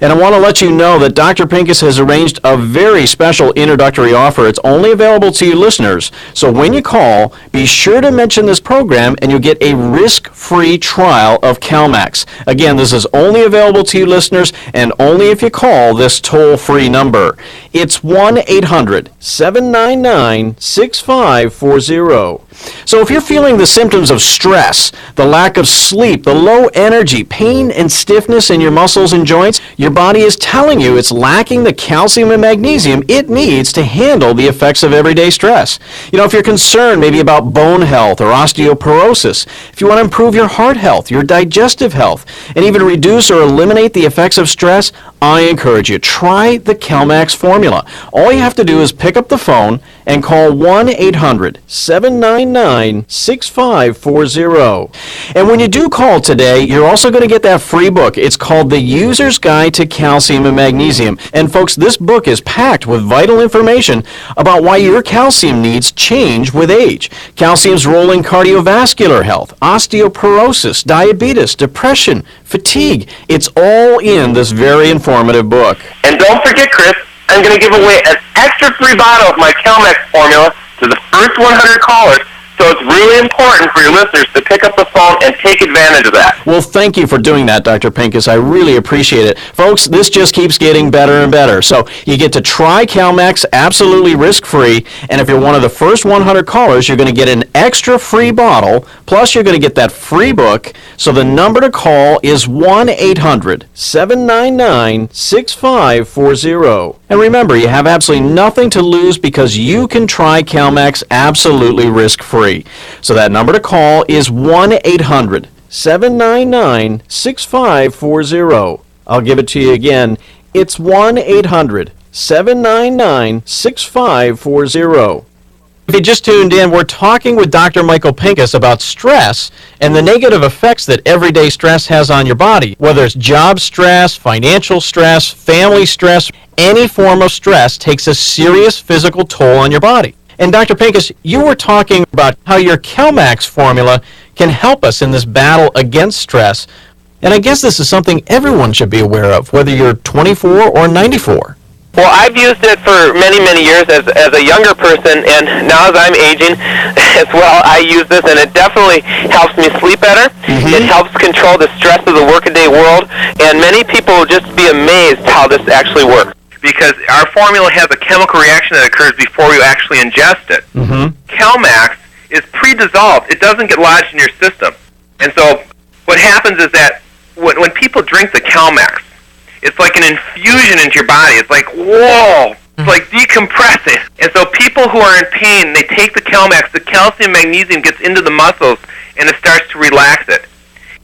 And I want to let you know that Dr. Pincus has arranged a very special introductory offer. It's only available to you listeners. So when you call, be sure to mention this program and you'll get a risk-free trial of CalMax. Again, this is only available to you listeners and only if you call this toll-free number. It's 1-800-799-6540. So if you're feeling the symptoms of stress, the lack of sleep, the low energy, pain and stiffness in your muscles and joints, your body is telling you it's lacking the calcium and magnesium it needs to handle the effects of everyday stress. You know, if you're concerned maybe about bone health or osteoporosis, if you want to improve your heart health, your digestive health, and even reduce or eliminate the effects of stress, I encourage you, try the CalMax formula. All you have to do is pick up the phone and call 1-800-799-6540. And when you do call today, you're also going to get that free book. It's called The User's Guide to Calcium and Magnesium. And folks, this book is packed with vital information about why your calcium needs change with age. Calcium's role in cardiovascular health, osteoporosis, diabetes, depression, fatigue. It's all in this very informative book. And don't forget, Chris, I'm going to give away an extra free bottle of my CalMax formula to the first 100 callers. So it's really important for your listeners to pick up the phone and take advantage of that. Well, thank you for doing that, Dr. Pincus. I really appreciate it. Folks, this just keeps getting better and better. So you get to try CalMax absolutely risk-free, and if you're one of the first 100 callers, you're going to get an extra free bottle, plus you're going to get that free book. So the number to call is 1-800-799-6540. And remember, you have absolutely nothing to lose because you can try CalMax absolutely risk-free. So that number to call is 1-800-799-6540. I'll give it to you again. It's 1-800-799-6540. If you just tuned in, we're talking with Dr. Michael Pincus about stress and the negative effects that everyday stress has on your body. Whether it's job stress, financial stress, family stress, any form of stress takes a serious physical toll on your body. And Dr. Pincus, you were talking about how your CalMax formula can help us in this battle against stress. And I guess this is something everyone should be aware of, whether you're 24 or 94. Well, I've used it for many, many years as a younger person, and now as I'm aging as well, I use this, and it definitely helps me sleep better. It helps control the stress of the workaday world, and many people will just be amazed how this actually works. Because our formula has a chemical reaction that occurs before you actually ingest it. CalMax is pre-dissolved. It doesn't get lodged in your system. And so what happens is that when people drink the CalMax, it's like an infusion into your body. It's like, whoa, it's like decompressing. And so people who are in pain, they take the CalMax, the calcium magnesium gets into the muscles, and it starts to relax it.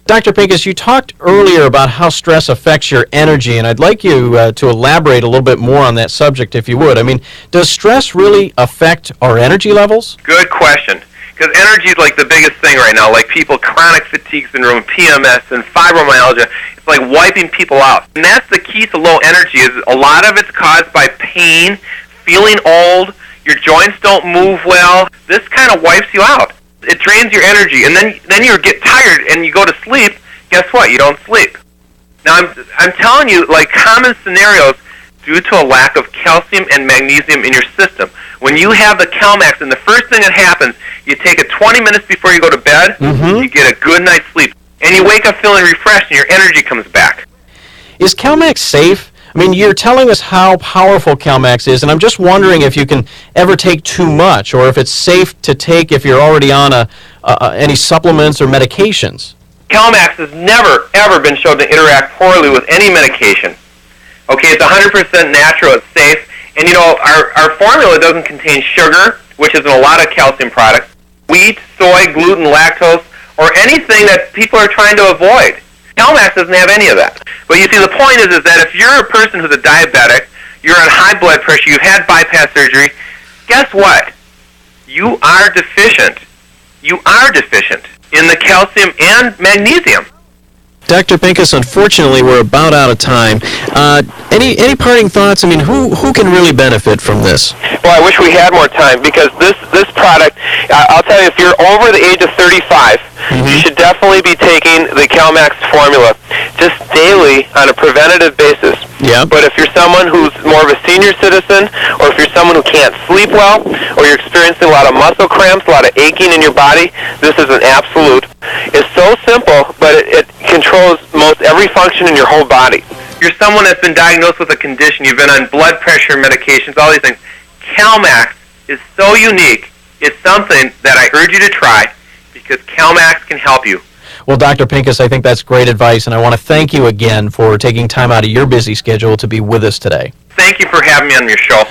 Dr. Pincus, you talked earlier about how stress affects your energy, and I'd like you to elaborate a little bit more on that subject, if you would. I mean, does stress really affect our energy levels? Good question. Because energy is like the biggest thing right now. Like people, chronic fatigue syndrome, PMS, and fibromyalgia. It's like wiping people out. And that's the key to low energy, is a lot of it's caused by pain, feeling old, your joints don't move well. This kind of wipes you out. It drains your energy, and then you get tired and you go to sleep. Guess what? You don't sleep. Now I'm telling you, like common scenarios due to a lack of calcium and magnesium in your system. When you have the CalMax, and the first thing that happens, you take it 20 minutes before you go to bed. You get a good night's sleep, and you wake up feeling refreshed, and your energy comes back. Is CalMax safe? I mean, you're telling us how powerful CalMax is, and I'm just wondering if you can ever take too much, or if it's safe to take if you're already on any supplements or medications. CalMax has never, ever been shown to interact poorly with any medication. Okay, it's 100% natural, it's safe, and you know, our formula doesn't contain sugar, which is in a lot of calcium products, wheat, soy, gluten, lactose, or anything that people are trying to avoid. CalMax doesn't have any of that. But you see, the point is that if you're a person who's a diabetic, you're on high blood pressure, you've had bypass surgery, guess what? You are deficient. You are deficient in the calcium and magnesium. Dr. Pincus, unfortunately, we're about out of time. Any parting thoughts? I mean, who can really benefit from this? Well, I wish we had more time, because this product, I'll tell you, if you're over the age of 35, you should definitely be taking the CalMax formula just daily on a preventative basis. But if you're someone who's more of a senior citizen, or if you're someone who can't sleep well, or you're experiencing a lot of muscle cramps, a lot of aching in your body, this is an absolute. It's so simple, but it controls most every function in your whole body. You're someone that's been diagnosed with a condition, you've been on blood pressure medications, all these things. CalMax is so unique. It's something that I urge you to try, because CalMax can help you. Well, Dr. Pincus, I think that's great advice, and I want to thank you again for taking time out of your busy schedule to be with us today. Thank you for having me on your show.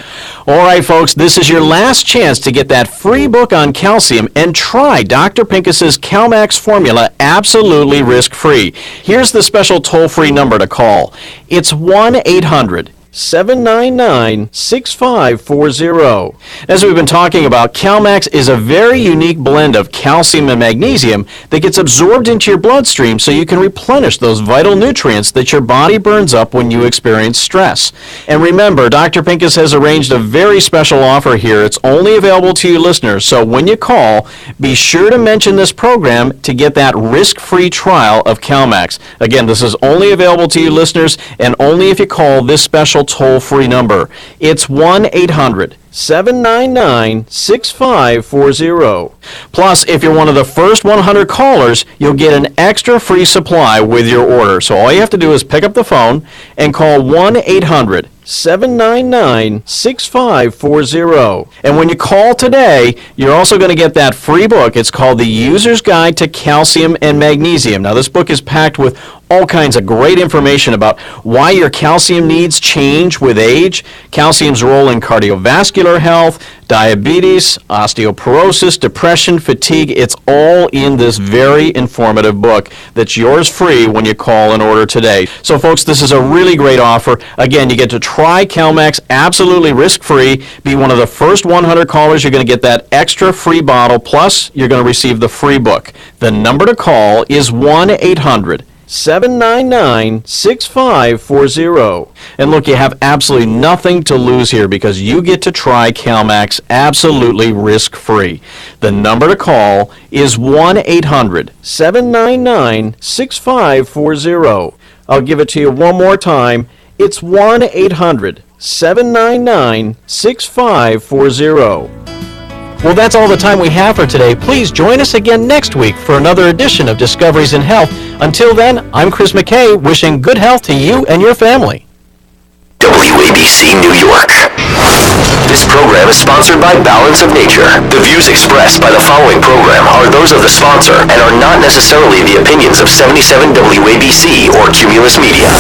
All right, folks, this is your last chance to get that free book on calcium and try Dr. Pincus's CalMax formula absolutely risk-free. Here's the special toll-free number to call. It's 1-800-799-6540. As we've been talking about, CalMax is a very unique blend of calcium and magnesium that gets absorbed into your bloodstream so you can replenish those vital nutrients that your body burns up when you experience stress. And remember, Dr. Pincus has arranged a very special offer here. It's only available to you listeners, so when you call, be sure to mention this program to get that risk-free trial of CalMax. Again, this is only available to you listeners and only if you call this special toll-free number. It's 1-800-799-6540. Plus, if you're one of the first 100 callers, you'll get an extra free supply with your order. So all you have to do is pick up the phone and call 1-800-799-6540. And when you call today, you're also going to get that free book. It's called The User's Guide to Calcium and Magnesium. Now, this book is packed with all kinds of great information about why your calcium needs change with age, calcium's role in cardiovascular health, diabetes, osteoporosis, depression, fatigue. It's all in this very informative book that's yours free when you call and order today. So, folks, this is a really great offer. Again, you get to try CalMax absolutely risk-free. Be one of the first 100 callers. You're going to get that extra free bottle, plus you're going to receive the free book. The number to call is 1-800-799-6540. And look, you have absolutely nothing to lose here because you get to try CalMax absolutely risk-free. The number to call is 1-800-799-6540. I'll give it to you one more time. It's 1-800-799-6540. Well, that's all the time we have for today. Please join us again next week for another edition of Discoveries in Health. Until then, I'm Chris McKay, wishing good health to you and your family. WABC New York. This program is sponsored by Balance of Nature. The views expressed by the following program are those of the sponsor and are not necessarily the opinions of 77 WABC or Cumulus Media.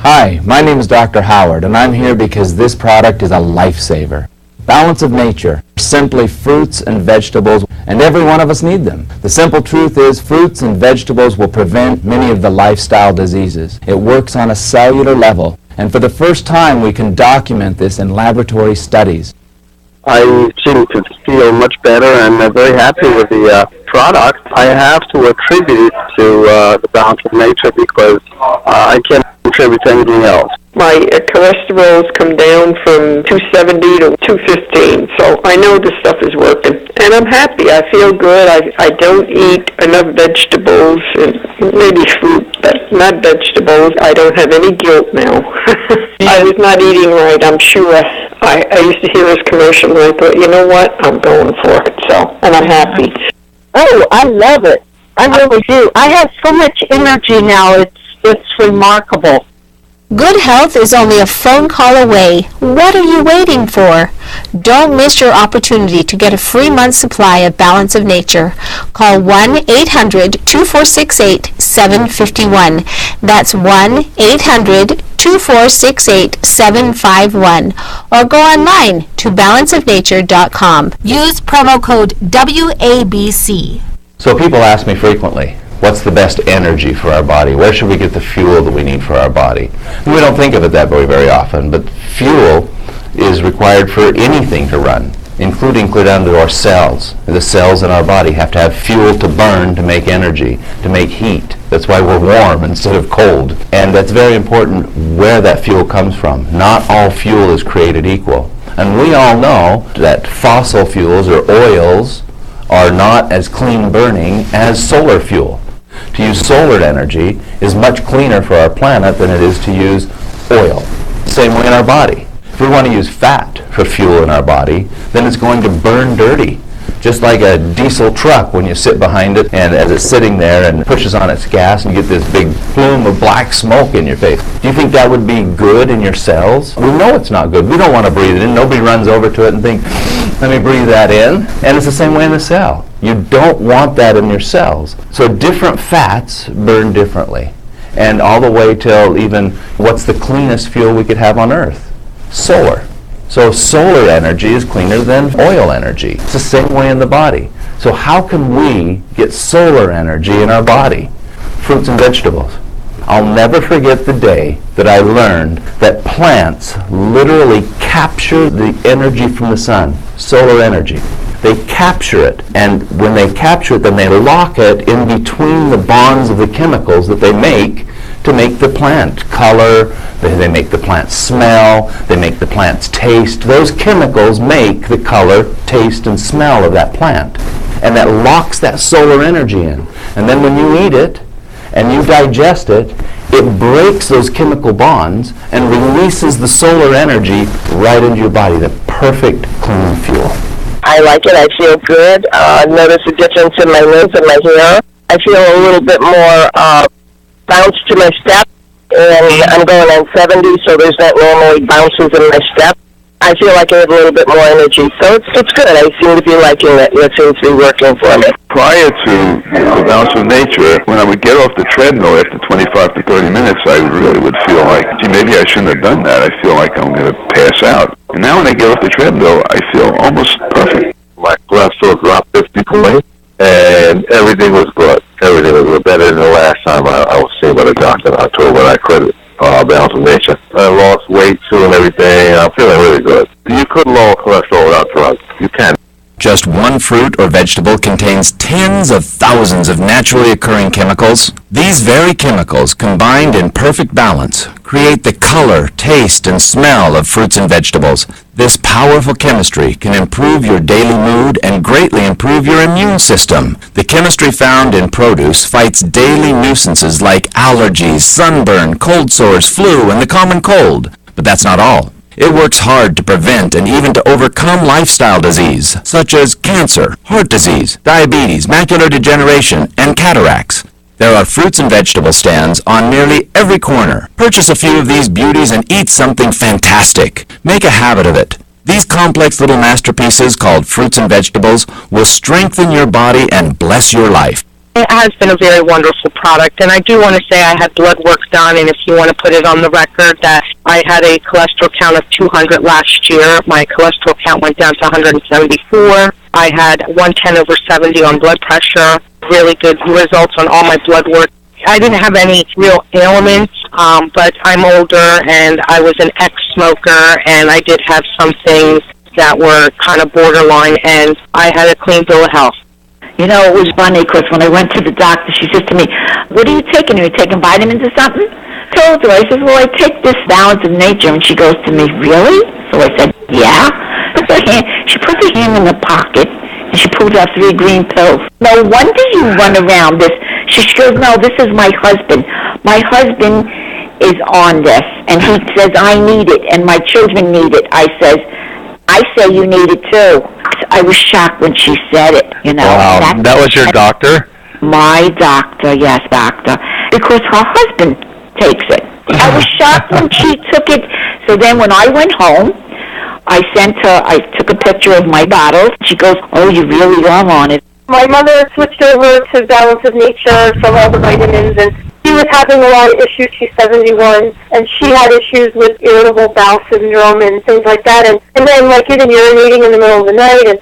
Hi, my name is Dr. Howard, and I'm here because this product is a lifesaver. Balance of Nature, simply fruits and vegetables, and every one of us need them. The simple truth is fruits and vegetables will prevent many of the lifestyle diseases. It works on a cellular level, and for the first time we can document this in laboratory studies. I seem to feel much better and I'm very happy with the product. I have to attribute it to the Balance of Nature because I can't attribute to anything else. My cholesterol's come down from 270 to 215, so I know this stuff is working. And I'm happy. I feel good. I don't eat enough vegetables, and maybe fruit, but not vegetables. I don't have any guilt now. I was not eating right, I'm sure. I used to hear this commercial, and I thought, you know what? I'm going for it, and I'm happy. Oh, I love it. I really do. I have so much energy now. It's remarkable. Good health is only a phone call away. What are you waiting for? Don't miss your opportunity to get a free month's supply of Balance of Nature. Call 1-800-2468-751. That's 1-800-2468-751. Or go online to balanceofnature.com. Use promo code WABC. So people ask me frequently, what's the best energy for our body? Where should we get the fuel that we need for our body? We don't think of it that way very often, but fuel is required for anything to run, including clear down to our cells. The cells in our body have to have fuel to burn, to make energy, to make heat. That's why we're warm instead of cold. And that's very important where that fuel comes from. Not all fuel is created equal. And we all know that fossil fuels or oils are not as clean burning as solar fuel. To use solar energy is much cleaner for our planet than it is to use oil. Same way in our body. If we want to use fat for fuel in our body, then it's going to burn dirty. Just like a diesel truck when you sit behind it and as it's sitting there and pushes on its gas and you get this big plume of black smoke in your face. Do you think that would be good in your cells? We know it's not good. We don't want to breathe it in. Nobody runs over to it and thinks, let me breathe that in. And it's the same way in the cell. You don't want that in your cells. So different fats burn differently. And all the way till even what's the cleanest fuel we could have on Earth? Solar. So solar energy is cleaner than oil energy. It's the same way in the body. So how can we get solar energy in our body? Fruits and vegetables. I'll never forget the day that I learned that plants literally capture the energy from the sun, solar energy. They capture it, and when they capture it, then they lock it in between the bonds of the chemicals that they make to make the plant color, they make the plant smell, they make the plants taste. Those chemicals make the color, taste, and smell of that plant. And that locks that solar energy in. And then when you eat it, and you digest it, it breaks those chemical bonds and releases the solar energy right into your body, the perfect clean fuel. I like it. I feel good. Notice a difference in my limbs and my hair. I feel a little bit more bounce to my step, and I'm going on 70, so there's not normally bounces in my step. I feel like I have a little bit more energy, so it's good. I seem to be liking it. It seems to be working for me. Prior to the Balance of Nature, when I would get off the treadmill after 25 to 30 minutes, I really would feel like, gee, maybe I shouldn't have done that. I feel like I'm going to pass out. And now when I get off the treadmill, I feel almost perfect. My cholesterol dropped 50 points, and everything was good. Everything was better than the last time I was seen by the doctor in October. I credit Balance of Nature. I lost weight too and everything. I'm feeling really good. You could lower cholesterol without drugs. You can. Just one fruit or vegetable contains tens of thousands of naturally occurring chemicals. These very chemicals, combined in perfect balance, create the color, taste, and smell of fruits and vegetables. This powerful chemistry can improve your daily mood and greatly improve your immune system. The chemistry found in produce fights daily nuisances like allergies, sunburn, cold sores, flu, and the common cold. But that's not all. It works hard to prevent and even to overcome lifestyle disease, such as cancer, heart disease, diabetes, macular degeneration, and cataracts. There are fruits and vegetable stands on nearly every corner. Purchase a few of these beauties and eat something fantastic. Make a habit of it. These complex little masterpieces called fruits and vegetables will strengthen your body and bless your life. It has been a very wonderful product, and I do want to say I had blood work done, and if you want to put it on the record that I had a cholesterol count of 200 last year. My cholesterol count went down to 174. I had 110/70 on blood pressure, really good results on all my blood work. I didn't have any real ailments, but I'm older, and I was an ex-smoker, and I did have some things that were kind of borderline, and I had a clean bill of health. You know, it was funny because when I went to the doctor, she said to me, "What are you taking? Are you taking vitamins or something?" I told her, I said, "Well, I take this Balance of Nature." And she goes to me, "Really?" So I said, "Yeah." She put her hand in the pocket, and she pulled out 3 green pills. "No wonder you run around this." She goes, "No, this is my husband. My husband is on this, and he says I need it, and my children need it." I say you need it too. I was shocked when she said it, you know. Wow, that was your doctor? My doctor, yes, doctor. Because her husband takes it. I was shocked when she took it. So then when I went home, I took a picture of my bottles. She goes, "Oh, you really are on it." My mother switched over to Balance of Nature from all the vitamins, and she was having a lot of issues. She's 71, and she had issues with irritable bowel syndrome and things like that, and then like even urinating in the middle of the night, and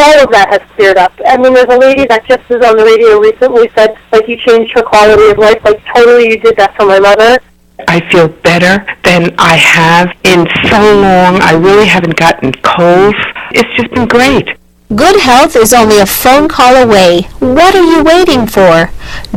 all of that has cleared up. I mean, there's a lady that just was on the radio recently said, like, you changed her quality of life, like totally you did that for my mother. I feel better than I have in so long. I really haven't gotten colds. It's just been great. Good health is only a phone call away. What are you waiting for?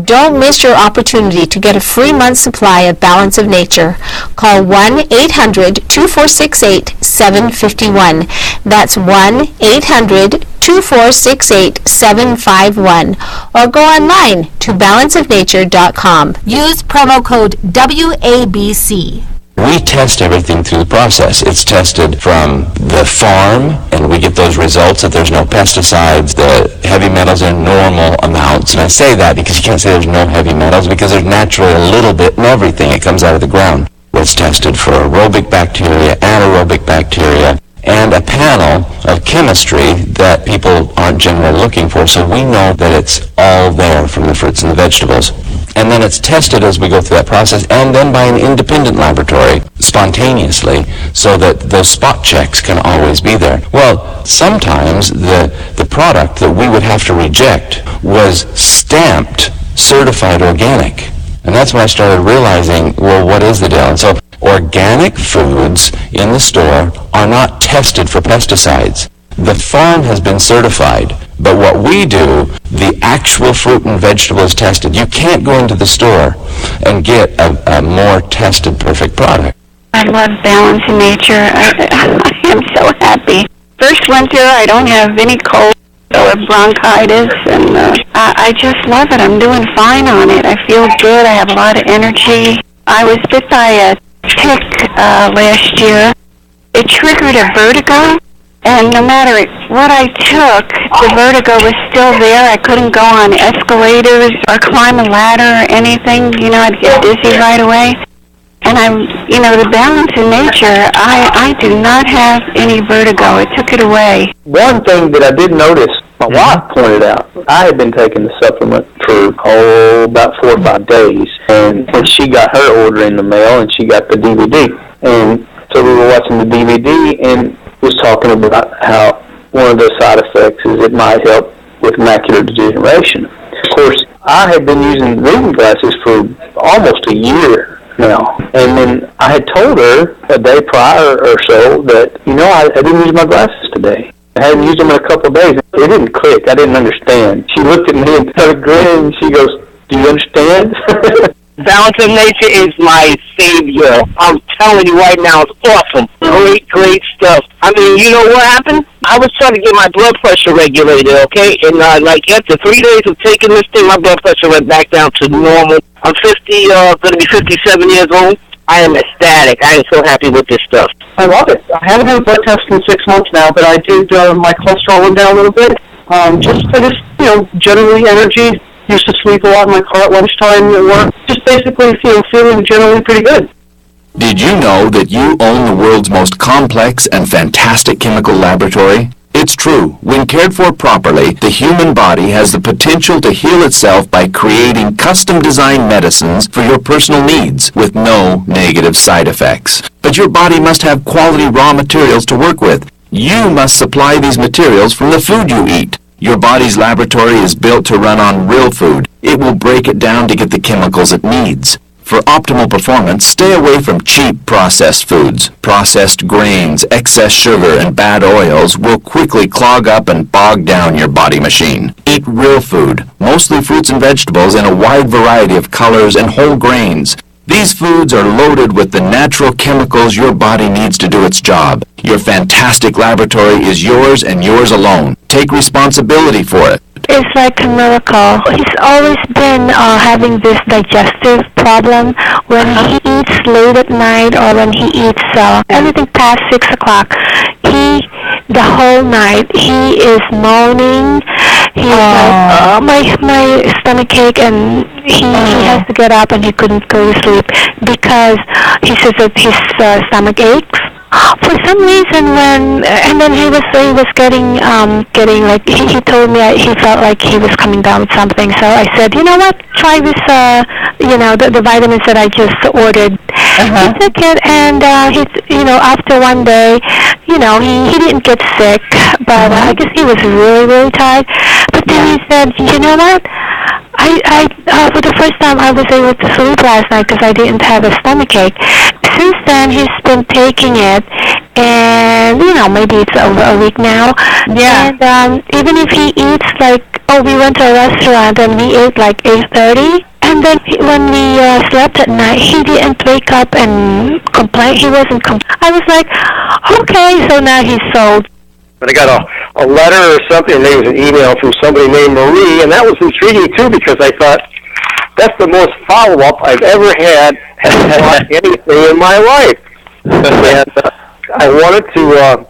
Don't miss your opportunity to get a free month's supply of Balance of Nature. Call 1-800-2468-751. That's 1-800-2468-751. Or go online to balanceofnature.com. Use promo code WABC. We test everything through the process. It's tested from the farm, and we get those results that there's no pesticides, the heavy metals are normal amounts. And I say that because you can't say there's no heavy metals because there's naturally a little bit in everything. It comes out of the ground. It's tested for aerobic bacteria, anaerobic bacteria, and a panel of chemistry that people aren't generally looking for, so we know that it's all there from the fruits and the vegetables. And then it's tested as we go through that process, and then by an independent laboratory spontaneously, so that those spot checks can always be there. Well, sometimes the product that we would have to reject was stamped certified organic. And that's when I started realizing, well, what is the deal? And so organic foods in the store are not tested for pesticides. The farm has been certified, but what we do, the actual fruit and vegetable is tested. You can't go into the store and get a more tested perfect product. I love balance in nature. I am so happy. First winter, I don't have any cold or bronchitis, and I just love it. I'm doing fine on it. I feel good. I have a lot of energy. I was bit by a tick last year. It triggered a vertigo, and no matter what I took, the vertigo was still there. I couldn't go on escalators or climb a ladder or anything. You know, I'd get dizzy right away. And the balance in nature, I do not have any vertigo. It took it away. One thing that I did notice, my wife pointed out, I had been taking the supplement for, about 4 or 5 days. And when she got her order in the mail, and she got the DVD. And so we were watching the DVD and was talking about how one of the side effects is it might help with macular degeneration. Of course, I had been using reading glasses for almost a year now. And then I had told her a day prior or so that, I didn't use my glasses today. I hadn't used them in a couple of days. It didn't click. I didn't understand. She looked at me and started grinning, and she goes, "Do you understand?" Balance of nature is my savior. I'm telling you right now, it's awesome. Great stuff. I mean, you know what happened? I was trying to get my blood pressure regulated, okay? And after 3 days of taking this thing, my blood pressure went back down to normal. I'm going to be 57 years old. I am ecstatic. I am so happy with this stuff. I love it. I haven't had a blood test in 6 months now, but I did my cholesterol went down a little bit. Generally energy. Used to sleep a lot in my car at lunchtime at work. Just basically feeling generally pretty good. Did you know that you own the world's most complex and fantastic chemical laboratory? It's true. When cared for properly, the human body has the potential to heal itself by creating custom-designed medicines for your personal needs with no negative side effects. But your body must have quality raw materials to work with. You must supply these materials from the food you eat. Your body's laboratory is built to run on real food. It will break it down to get the chemicals it needs. For optimal performance, stay away from cheap processed foods. Processed grains, excess sugar, and bad oils will quickly clog up and bog down your body machine. Eat real food, mostly fruits and vegetables in a wide variety of colors and whole grains. These foods are loaded with the natural chemicals your body needs to do its job. Your fantastic laboratory is yours and yours alone. Take responsibility for it. It's like a miracle. He's always been having this digestive problem. When he eats late at night or when he eats anything past 6 o'clock, the whole night, he is moaning. He's like, my stomach ache, and he has to get up, and he couldn't go to sleep because he says that his stomach aches. For some reason, and then he was getting like, he told me he felt like he was coming down with something. So I said, you know what, try this, the vitamins that I just ordered. He took it, and after one day, he didn't get sick, but I guess he was really, really tired. But then he said, you know what? For the first time, I was able to sleep last night because I didn't have a stomach ache. Since then, he's been taking it, and maybe it's over a week now. Yeah. And even if he eats we went to a restaurant and we ate like 8:30, and then when we slept at night, he didn't wake up and complain. He wasn't. I was like, okay, so now he's sold. But I got a letter or something, and there was an email from somebody named Marie, and that was intriguing too because I thought that's the most follow-up I've ever had anything in my life. And I wanted to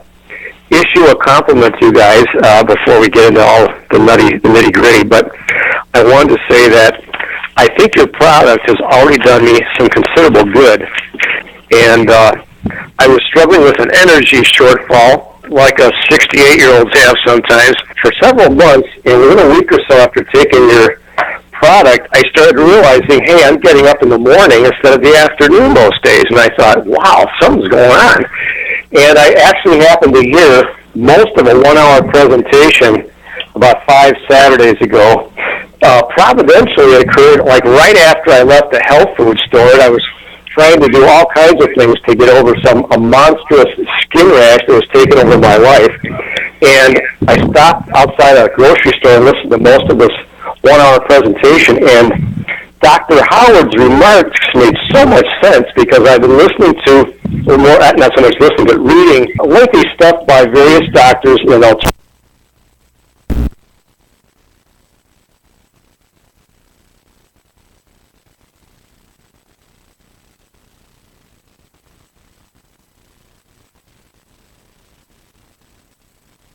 issue a compliment to you guys before we get into all the nitty-gritty, but I wanted to say that I think your product has already done me some considerable good, and I was struggling with an energy shortfall, like a 68-year-olds have sometimes, for several months, and within a week or so after taking your product, I started realizing, hey, I'm getting up in the morning instead of the afternoon most days. And I thought, wow, something's going on. And I actually happened to hear most of a 1-hour presentation about 5 Saturdays ago. Providentially, it occurred like right after I left the health food store, and I was trying to do all kinds of things to get over a monstrous skin rash that was taking over my life. And I stopped outside a grocery store and listened to most of this 1-hour presentation, and Dr. Howard's remarks made so much sense because I've been listening to, or more, not so much listening, but reading lengthy stuff by various doctors in alternative